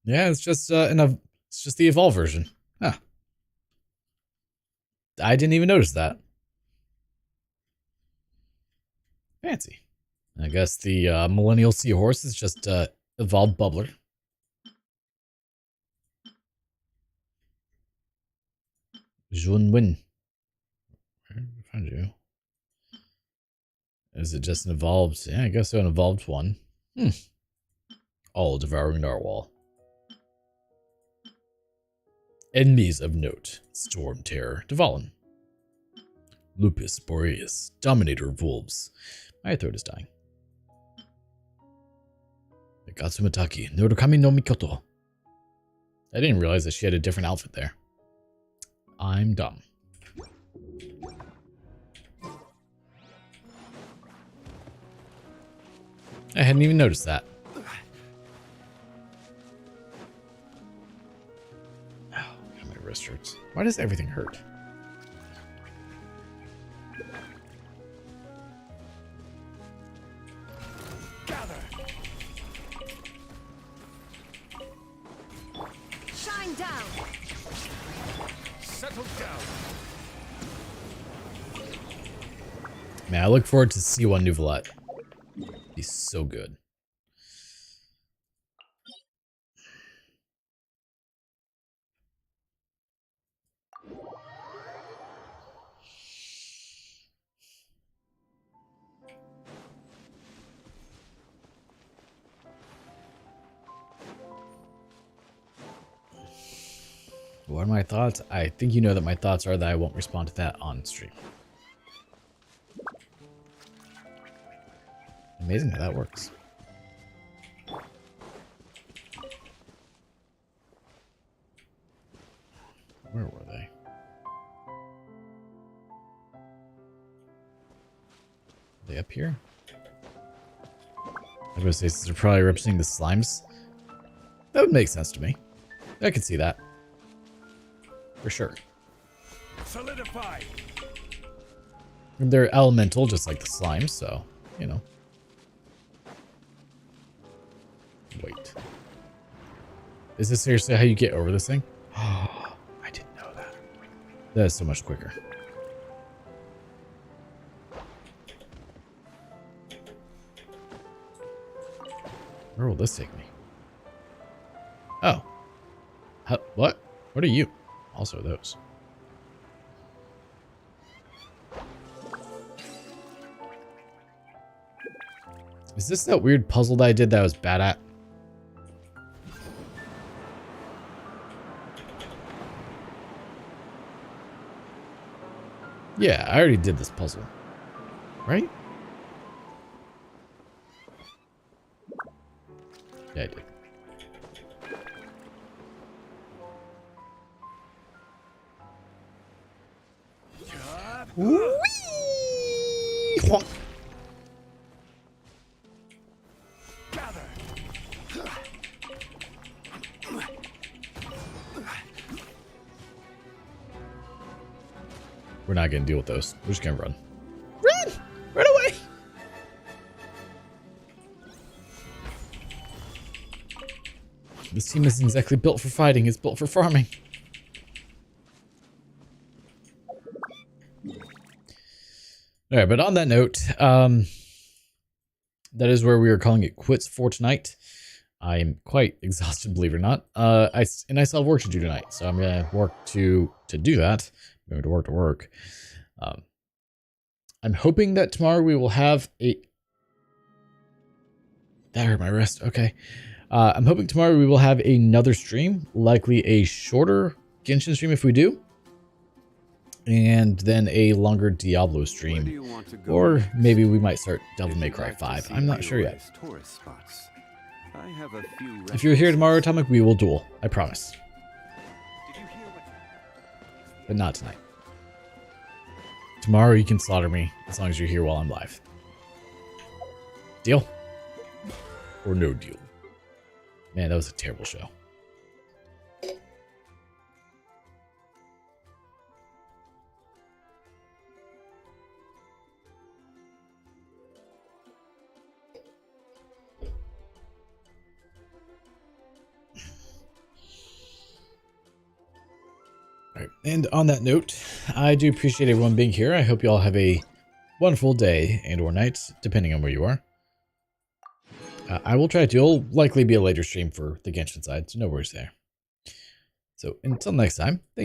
Yeah, it's just it's just the evolve version. Huh. I didn't even notice that. Fancy. I guess the millennial seahorse is just evolved bubbler. Junwin. Where did I find you? Is it just an evolved? Yeah, I guess so, an evolved one. All devouring narwhal. Enemies of note: Storm Terror, Dvalin. Lupus Boreas, Dominator of Wolves. My throat is dying. Gatsumataki, Norokami no Mikoto. I didn't realize that she had a different outfit there. I'm dumb. I hadn't even noticed that. Oh, God, my wrist hurts. Why does everything hurt? Shine down. Settle down. Man, I look forward to C1 Nouvelette. He's so good. What are my thoughts? I think you know that my thoughts are that I won't respond to that on stream. Amazing how that works. Where were they? Are they up here? I was going to say, since they're probably representing the slimes. That would make sense to me. I could see that. For sure. Solidify. They're elemental, just like the slimes, so, you know. Wait. Is this seriously how you get over this thing? Oh, I didn't know that. That is so much quicker. Where will this take me? Oh. What? What are you? Also those. Is this that weird puzzle that I did that I was bad at? Yeah, I already did this puzzle. Right? Yeah, I did. Whee! Honk. We're not gonna deal with those. We're just gonna run. Run! Run away! This team isn't exactly built for fighting, it's built for farming. All right, but on that note, that is where we are calling it quits for tonight. I am quite exhausted, believe it or not. I still have work to do tonight, so I'm gonna work to do that. I'm going to work. I'm hoping that tomorrow we will have a. That hurt my wrist. Okay. I'm hoping tomorrow we will have another stream, likely a shorter Genshin stream if we do, and then a longer Diablo stream, or maybe we might start Devil May Cry 5. I'm not sure yet. If you're here tomorrow, Atomic, we will duel. I promise. But not tonight. Tomorrow you can slaughter me as long as you're here while I'm live. Deal? Or no deal? Man, that was a terrible show. All right, and on that note, I do appreciate everyone being here. I hope you all have a wonderful day and or night, depending on where you are. I will try to. It'll likely be a later stream for the Genshin side, so no worries there. So until next time, thank